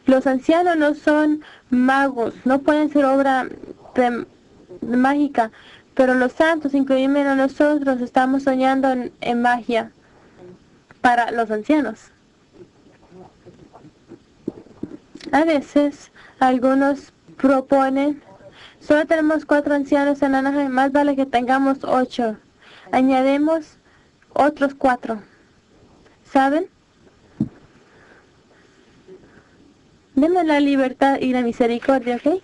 Los ancianos no son magos, no pueden ser obra mágica, pero los santos, incluyendo nosotros, estamos soñando en magia para los ancianos. A veces algunos proponen, solo tenemos 4 ancianos en Anaheim, más vale que tengamos 8. Añadimos otros 4. ¿Saben? Denme la libertad y la misericordia, ¿ok?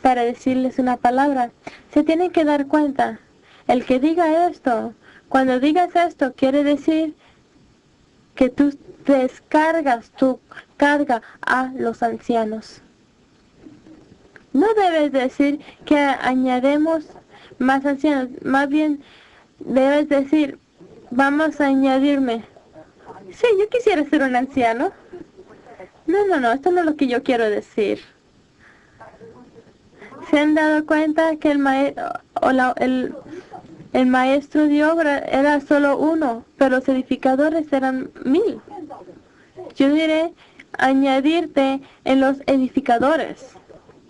Para decirles una palabra. Se tienen que dar cuenta. El que diga esto, cuando digas esto, quiere decir que tú descargas tu carga a los ancianos. No debes decir que añadimos más ancianos. Más bien, debes decir, vamos a añadirme. Sí, yo quisiera ser un anciano. No, esto no es lo que yo quiero decir. ¿Se han dado cuenta que el maestro de obra era solo uno, pero los edificadores eran 1000? Yo diré añadirte en los edificadores.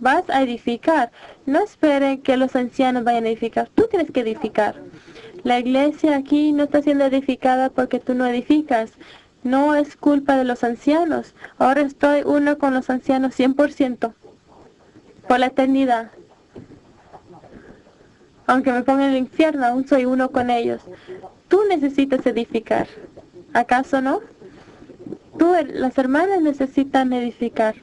Vas a edificar. No esperen que los ancianos vayan a edificar. Tú tienes que edificar. La iglesia aquí no está siendo edificada porque tú no edificas. No es culpa de los ancianos. Ahora estoy uno con los ancianos 100%. Por la eternidad. Aunque me pongan en el infierno, aún soy uno con ellos. Tú necesitas edificar. ¿Acaso no? Las hermanas necesitan edificar.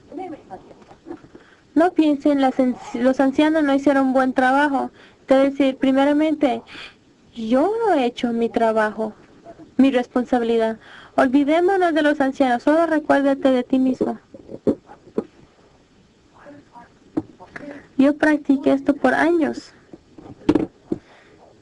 No piensen, los ancianos no hicieron un buen trabajo. Te decir, primeramente, yo no he hecho mi trabajo, mi responsabilidad. Olvidémonos de los ancianos, solo recuérdate de ti mismo. Yo practiqué esto por años.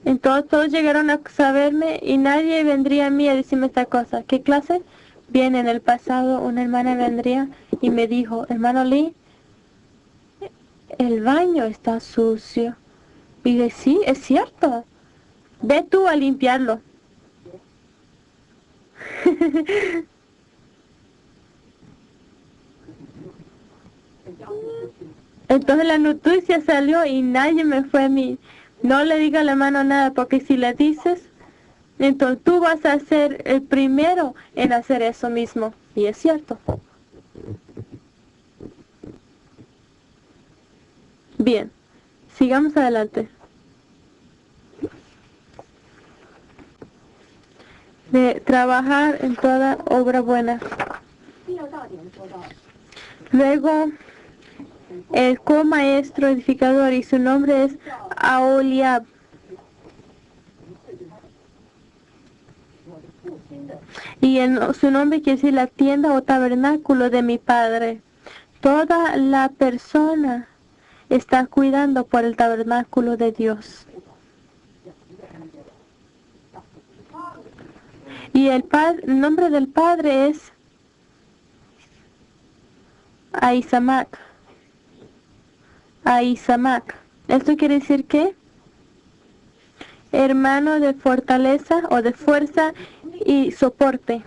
Entonces todos llegaron a saberme y nadie vendría a mí a decirme esta cosa. ¿Qué clase? Bien, en el pasado una hermana vendría y me dijo, hermano Lee, el baño está sucio. Y dije, sí, es cierto. Ve tú a limpiarlo. Entonces la noticia salió y nadie me fue a mí. No le diga a la mano nada, porque si le dices, entonces tú vas a ser el primero en hacer eso mismo. Y es cierto. Bien, sigamos adelante. De trabajar en toda obra buena. Luego, el co-maestro edificador, y su nombre es Aholiab. Y su nombre quiere decir la tienda o tabernáculo de mi Padre. Toda la persona está cuidando por el tabernáculo de Dios. Y el nombre del Padre es Ahisamak. Ahisamak. Esto quiere decir que hermano de fortaleza o de fuerza y soporte.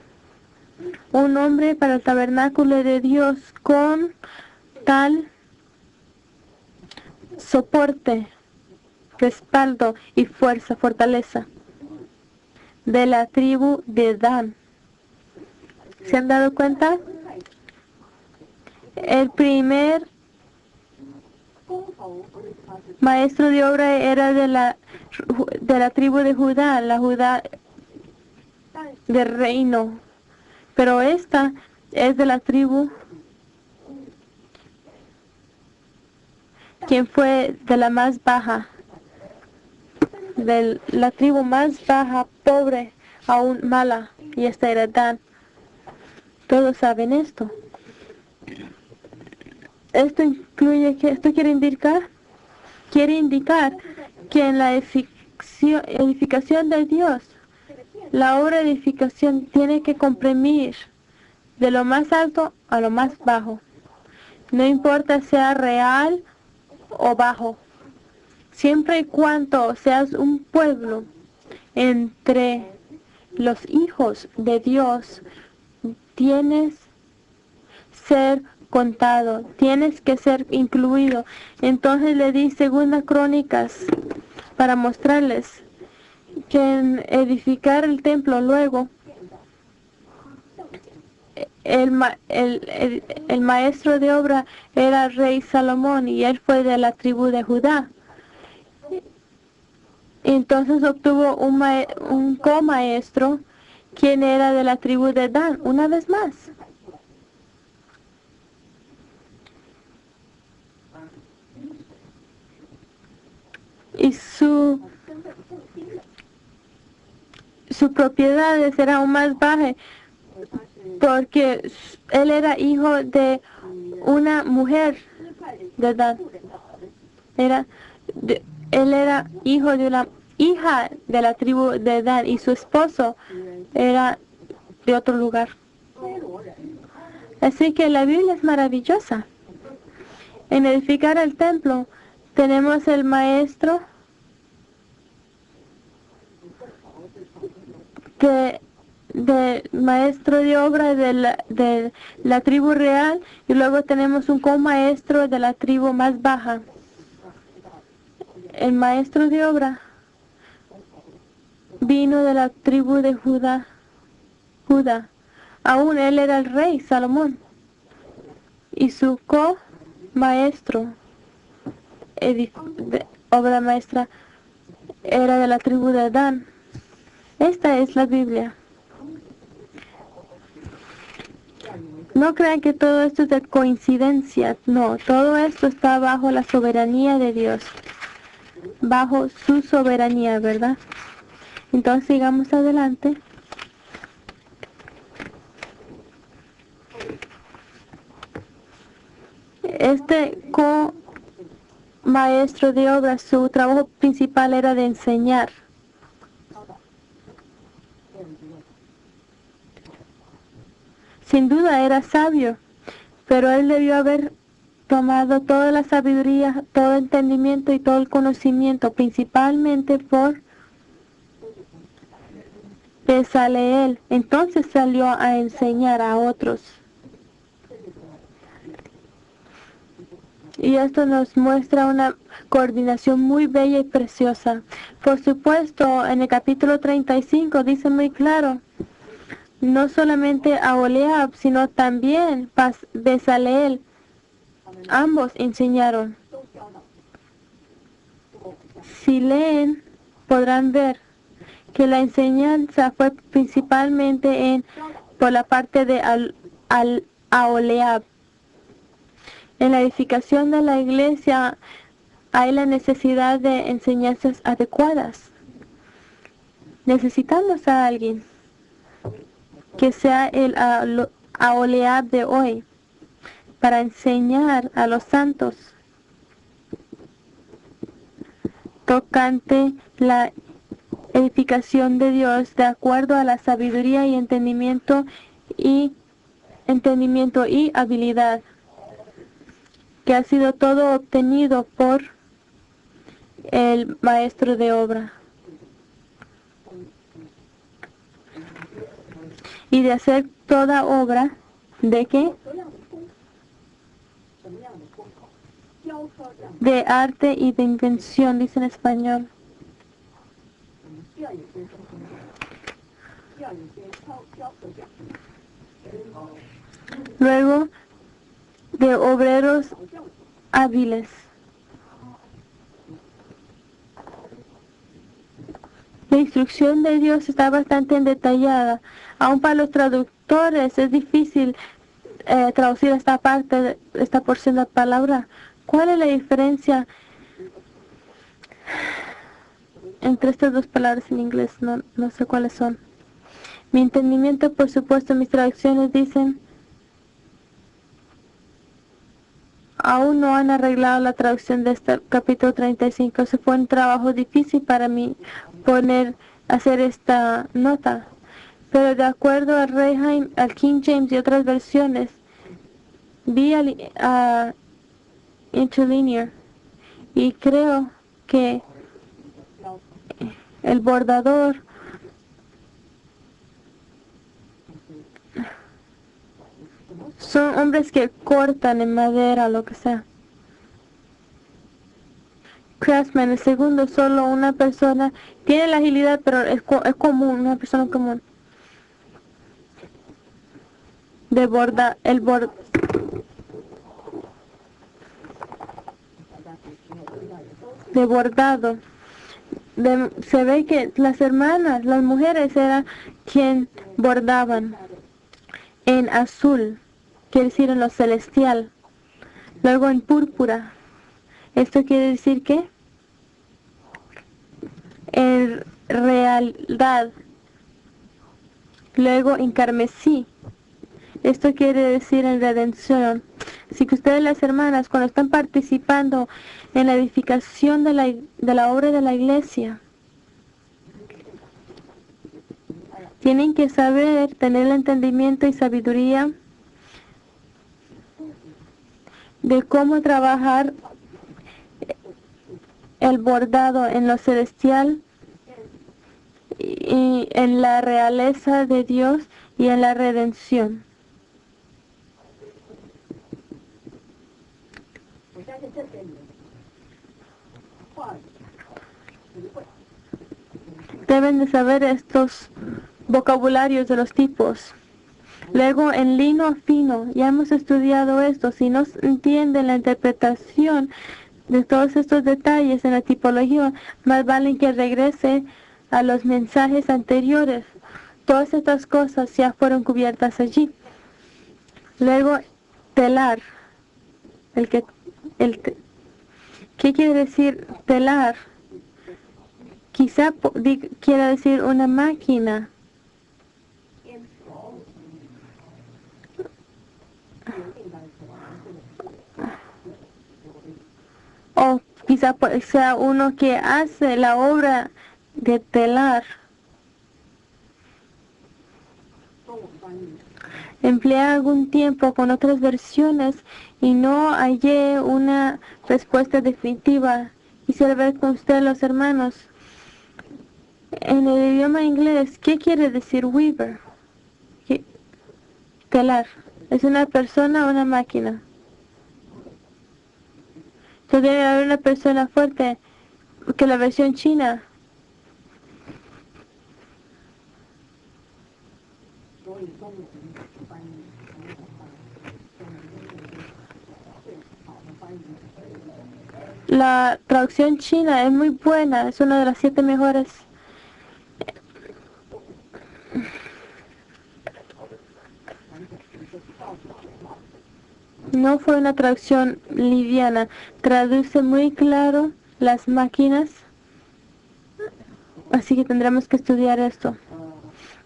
Un hombre para el tabernáculo de Dios con tal soporte, respaldo y fuerza, fortaleza. De la tribu de Dan. ¿Se han dado cuenta? El primer maestro de obra era de la tribu de Judá, la Judá del reino. Pero esta es de la tribu quien fue de la más baja, de la tribu más baja, pobre, aún mala, y esta era Dan. Todos saben esto. Esto incluye que esto quiere indicar que en la edificación de Dios, la obra de edificación tiene que comprimir de lo más alto a lo más bajo. No importa sea real o bajo. Siempre y cuando seas un pueblo entre los hijos de Dios, tienes ser contado, tienes que ser incluido. Entonces le di Segunda Crónicas para mostrarles que en edificar el templo luego el maestro de obra era el rey Salomón y él fue de la tribu de Judá. Entonces obtuvo un co-maestro quien era de la tribu de Dan, una vez más. Y sus propiedades eran aún más bajas porque él era hijo de una mujer de Dan. Él era hijo de una hija de la tribu de Dan y su esposo era de otro lugar. Así que la Biblia es maravillosa. En edificar el templo tenemos el maestro maestro de obra de la tribu real y luego tenemos un co-maestro de la tribu más baja. El maestro de obra vino de la tribu de Judá. Aún él era el rey Salomón. Y su co-maestro, obra maestra, era de la tribu de Dan. Esta es la Biblia. No crean que todo esto es de coincidencia. No, todo esto está bajo la soberanía de Dios. Bajo su soberanía, ¿verdad? Entonces sigamos adelante. Este maestro de obra, su trabajo principal era de enseñar. Sin duda era sabio, pero él debió haber tomado toda la sabiduría, todo el entendimiento y todo el conocimiento, principalmente por Bezaleel. Entonces salió a enseñar a otros. Y esto nos muestra una coordinación muy bella y preciosa. Por supuesto, en el capítulo 35 dice muy claro, no solamente Aholiab, sino también Bezaleel, ambos enseñaron. Si leen, podrán ver que la enseñanza fue principalmente por la parte de Aholiab. En la edificación de la iglesia hay la necesidad de enseñanzas adecuadas. Necesitamos a alguien que sea el Aholiab de hoy para enseñar a los santos tocante la edificación de Dios de acuerdo a la sabiduría y entendimiento y habilidad que ha sido todo obtenido por el maestro de obra. Y de hacer toda obra, ¿de qué? De arte y de invención, dice en español. Luego, de obreros hábiles. La instrucción de Dios está bastante detallada. Aún para los traductores es difícil traducir esta parte, esta porción de palabra. ¿Cuál es la diferencia entre estas dos palabras en inglés? No sé cuáles son. Mi entendimiento, por supuesto, mis traducciones dicen, aún no han arreglado la traducción de este capítulo 35. Se fue un trabajo difícil para mí hacer esta nota. Pero de acuerdo al King James y otras versiones, vi a Interlinear y creo que el bordador son hombres que cortan en madera o lo que sea. Craftsman, el segundo, solo una persona tiene la agilidad, pero es común, una persona común. de borda, de bordado. Se ve que las hermanas, las mujeres eran quien bordaban en azul, quiere decir en lo celestial, luego en púrpura. Esto quiere decir que en realidad, luego en carmesí. Esto quiere decir en redención. Así que ustedes, las hermanas, cuando están participando en la edificación de la obra de la iglesia, tienen que saber, tener el entendimiento y sabiduría de cómo trabajar el bordado en lo celestial y en la realeza de Dios y en la redención. Deben de saber estos vocabularios de los tipos. Luego, en lino fino, ya hemos estudiado esto. Si no entienden la interpretación de todos estos detalles en la tipología, más vale que regrese a los mensajes anteriores. Todas estas cosas ya fueron cubiertas allí. Luego, telar. ¿Qué quiere decir telar? Quizá quiera decir una máquina. O quizá sea uno que hace la obra de telar. Empleé algún tiempo con otras versiones y no hallé una respuesta definitiva. Quisiera ver con ustedes, los hermanos. En el idioma inglés, ¿qué quiere decir weaver? Telar. ¿Es una persona o una máquina? Entonces debe haber una persona fuerte, que la versión china. La traducción china es muy buena, es una de las 7 mejores. No fue una traducción liviana, traduce muy claro las máquinas, así que tendremos que estudiar esto.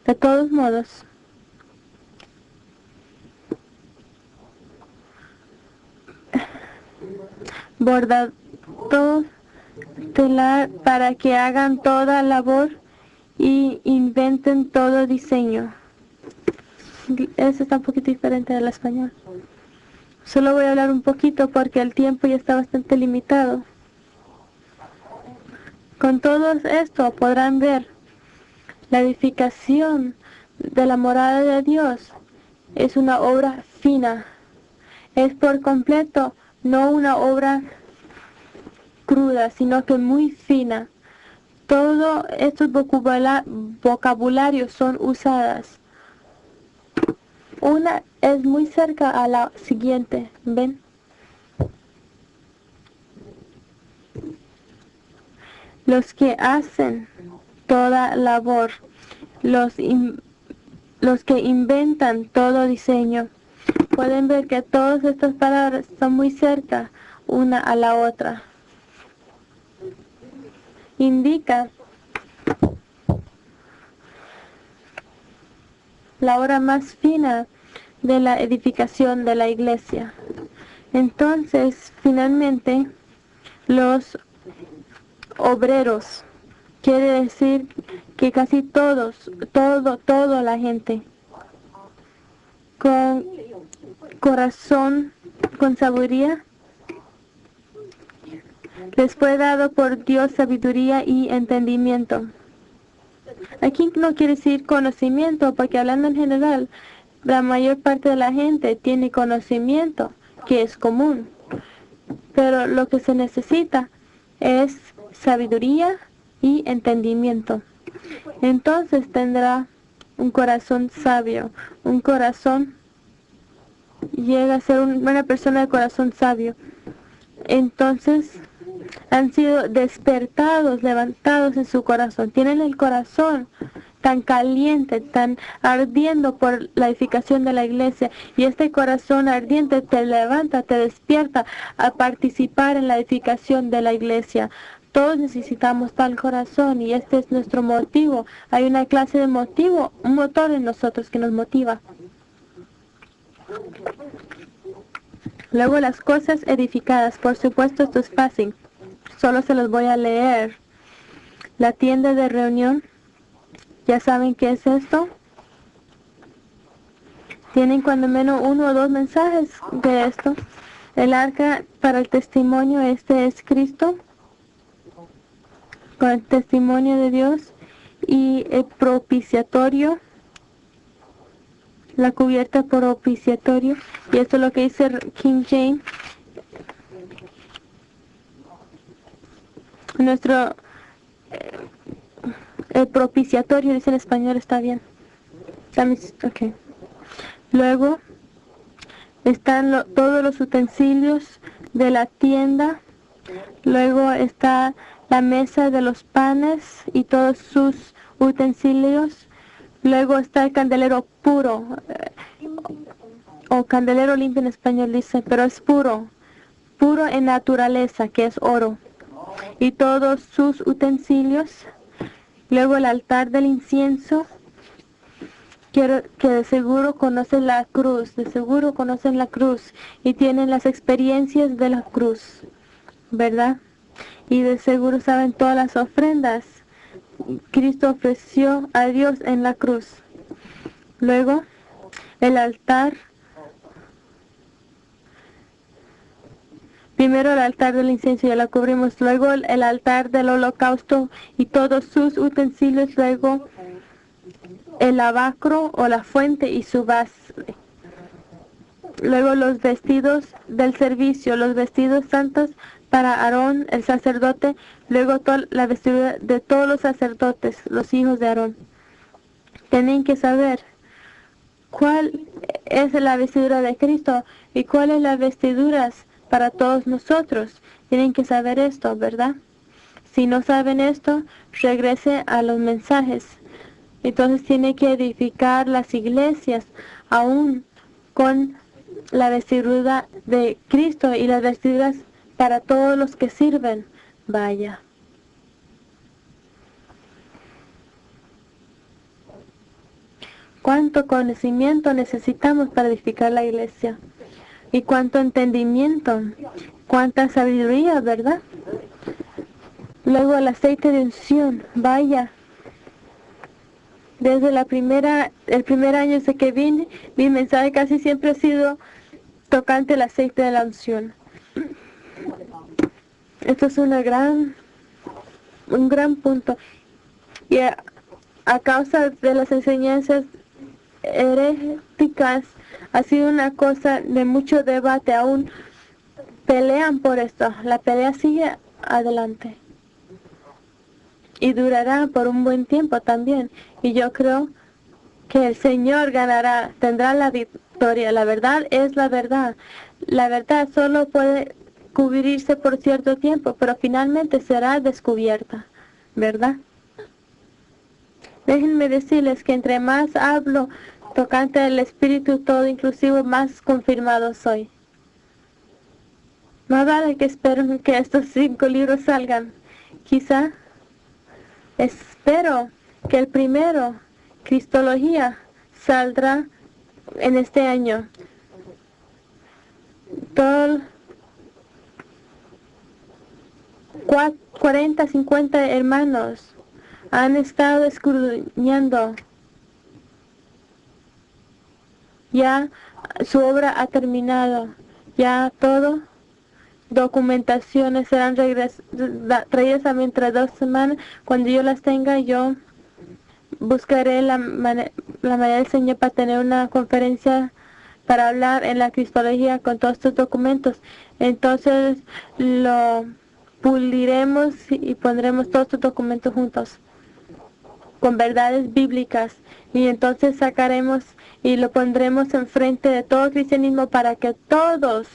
De todos modos, bordado telar para que hagan toda labor y inventen todo diseño. Eso está un poquito diferente del español. Solo voy a hablar un poquito porque el tiempo ya está bastante limitado. Con todo esto podrán ver la edificación de la morada de Dios es una obra fina. Es por completo, no una obra cruda, sino que muy fina. Todos estos vocabularios son usadas. Una es muy cerca a la siguiente, ¿ven? Los que hacen toda labor, los que inventan todo diseño, pueden ver que todas estas palabras son muy cerca una a la otra. Indica la hora más fina de la edificación de la iglesia. Entonces, finalmente, los obreros, quiere decir que casi toda la gente, con corazón, con sabiduría, les fue dado por Dios sabiduría y entendimiento. Aquí no quiere decir conocimiento, porque hablando en general, la mayor parte de la gente tiene conocimiento, que es común. Pero lo que se necesita es sabiduría y entendimiento. Entonces tendrá un corazón sabio, un corazón llega a ser una persona de corazón sabio. Entonces han sido despertados, levantados en su corazón. Tienen el corazón tan caliente, tan ardiendo por la edificación de la iglesia. Y este corazón ardiente te levanta, te despierta a participar en la edificación de la iglesia. Todos necesitamos tal corazón y este es nuestro motivo. Hay una clase de motivo, un motor en nosotros que nos motiva. Luego las cosas edificadas. Por supuesto, esto es fácil. Solo se los voy a leer. La tienda de reunión. ¿Ya saben qué es esto? Tienen cuando menos 1 o 2 mensajes de esto. El arca para el testimonio, este es Cristo, con el testimonio de Dios. Y el propiciatorio, la cubierta propiciatorio. Y esto es lo que dice King James. Nuestro el propiciatorio, dice en español, está bien. Okay. Luego están todos los utensilios de la tienda. Luego está la mesa de los panes y todos sus utensilios. Luego está el candelero puro, o candelero limpio en español dice, pero es puro, puro en naturaleza, que es oro. Y todos sus utensilios. Luego el altar del incienso, que de seguro conocen la cruz, de seguro conocen la cruz y tienen las experiencias de la cruz, ¿verdad? Y de seguro saben todas las ofrendas Cristo ofreció a Dios en la cruz. Luego el altar, primero el altar del incienso, ya lo cubrimos. Luego el altar del holocausto y todos sus utensilios. Luego el lavacro o la fuente y su base. Luego los vestidos del servicio, los vestidos santos para Aarón, el sacerdote. Luego la vestidura de todos los sacerdotes, los hijos de Aarón. Tienen que saber cuál es la vestidura de Cristo y cuáles las vestiduras para todos nosotros. Tienen que saber esto, ¿verdad? Si no saben esto, regrese a los mensajes. Entonces tiene que edificar las iglesias aún con la vestidura de Cristo y las vestiduras para todos los que sirven. Vaya. Cuánto conocimiento necesitamos para edificar la iglesia. Y cuánto entendimiento, cuánta sabiduría, ¿verdad? Luego el aceite de unción, vaya. Desde el primer año desde que vine, mi mensaje casi siempre ha sido tocante el aceite de la unción. Esto es un gran punto. Y a causa de las enseñanzas heréticas, ha sido una cosa de mucho debate. Aún pelean por esto. La pelea sigue adelante. Y durará por un buen tiempo también. Y yo creo que el Señor ganará, tendrá la victoria. La verdad es la verdad. La verdad solo puede cubrirse por cierto tiempo, pero finalmente será descubierta, ¿verdad? Déjenme decirles que entre más hablo tocante el Espíritu todo inclusive, más confirmado soy. Más vale que espero que estos 5 libros salgan. Quizá espero que el primero, Cristología, saldrá en este año. Todo 40, 50 hermanos han estado escudriñando. Ya su obra ha terminado. Ya todo. Documentaciones serán traídas a mí entre 2 semanas. Cuando yo las tenga, yo buscaré la manera del Señor para tener una conferencia para hablar en la Cristología con todos estos documentos. Entonces lo puliremos y pondremos todos estos documentos juntos. con verdades bíblicas, y entonces sacaremos y lo pondremos enfrente de todo el cristianismo para que todos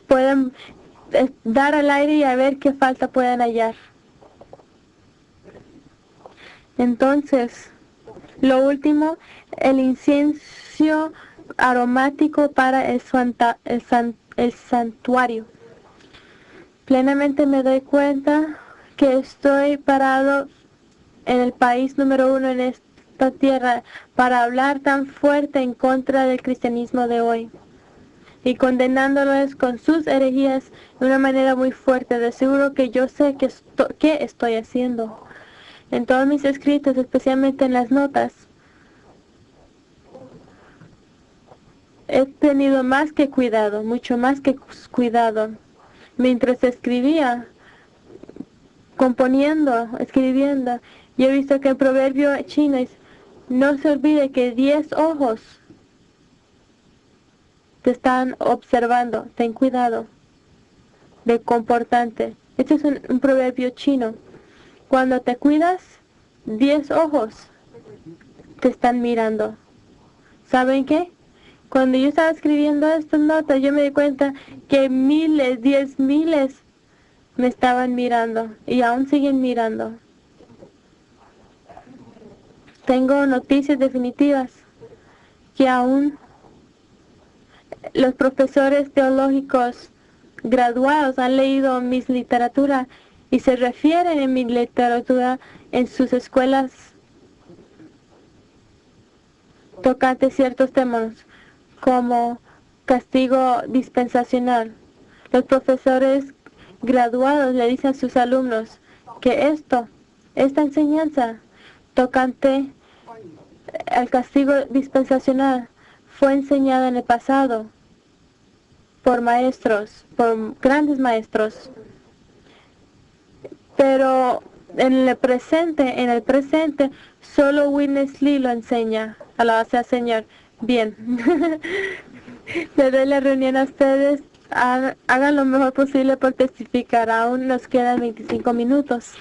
puedan dar al aire y a ver qué falta pueden hallar. Entonces, lo último, el incienso aromático para el santuario. Plenamente me doy cuenta que estoy parado en el país número 1 en esta tierra para hablar tan fuerte en contra del cristianismo de hoy y condenándolos con sus herejías de una manera muy fuerte. De seguro que yo sé qué estoy haciendo. En todos mis escritos, especialmente en las notas, he tenido más que cuidado, mucho más que cuidado. Mientras escribía, componiendo, escribiendo, yo he visto que el proverbio chino es: no se olvide que 10 ojos te están observando, ten cuidado de comportarte. Este es un proverbio chino. Cuando te cuidas, 10 ojos te están mirando. ¿Saben qué? Cuando yo estaba escribiendo estas notas, yo me di cuenta que miles, 10 miles me estaban mirando y aún siguen mirando. Tengo noticias definitivas que aún los profesores teológicos graduados han leído mis literatura y se refieren en mi literatura en sus escuelas tocante ciertos temas como castigo dispensacional. Los profesores graduados le dicen a sus alumnos que esta enseñanza tocante al castigo dispensacional fue enseñada en el pasado por maestros, por grandes maestros, pero en el presente, solo Witness Lee lo enseña. Alabado sea el Señor. Bien. Le doy la reunión a ustedes. Hagan lo mejor posible por testificar. Aún nos quedan 25 minutos.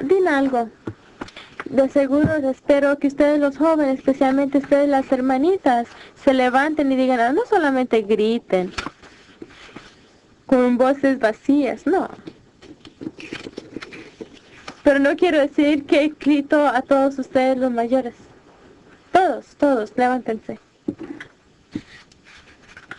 Dime algo. De seguro espero que ustedes los jóvenes, especialmente ustedes las hermanitas, se levanten y digan, no solamente griten con voces vacías, no. Pero no quiero decir que he grito a todos ustedes los mayores. Todos, levántense.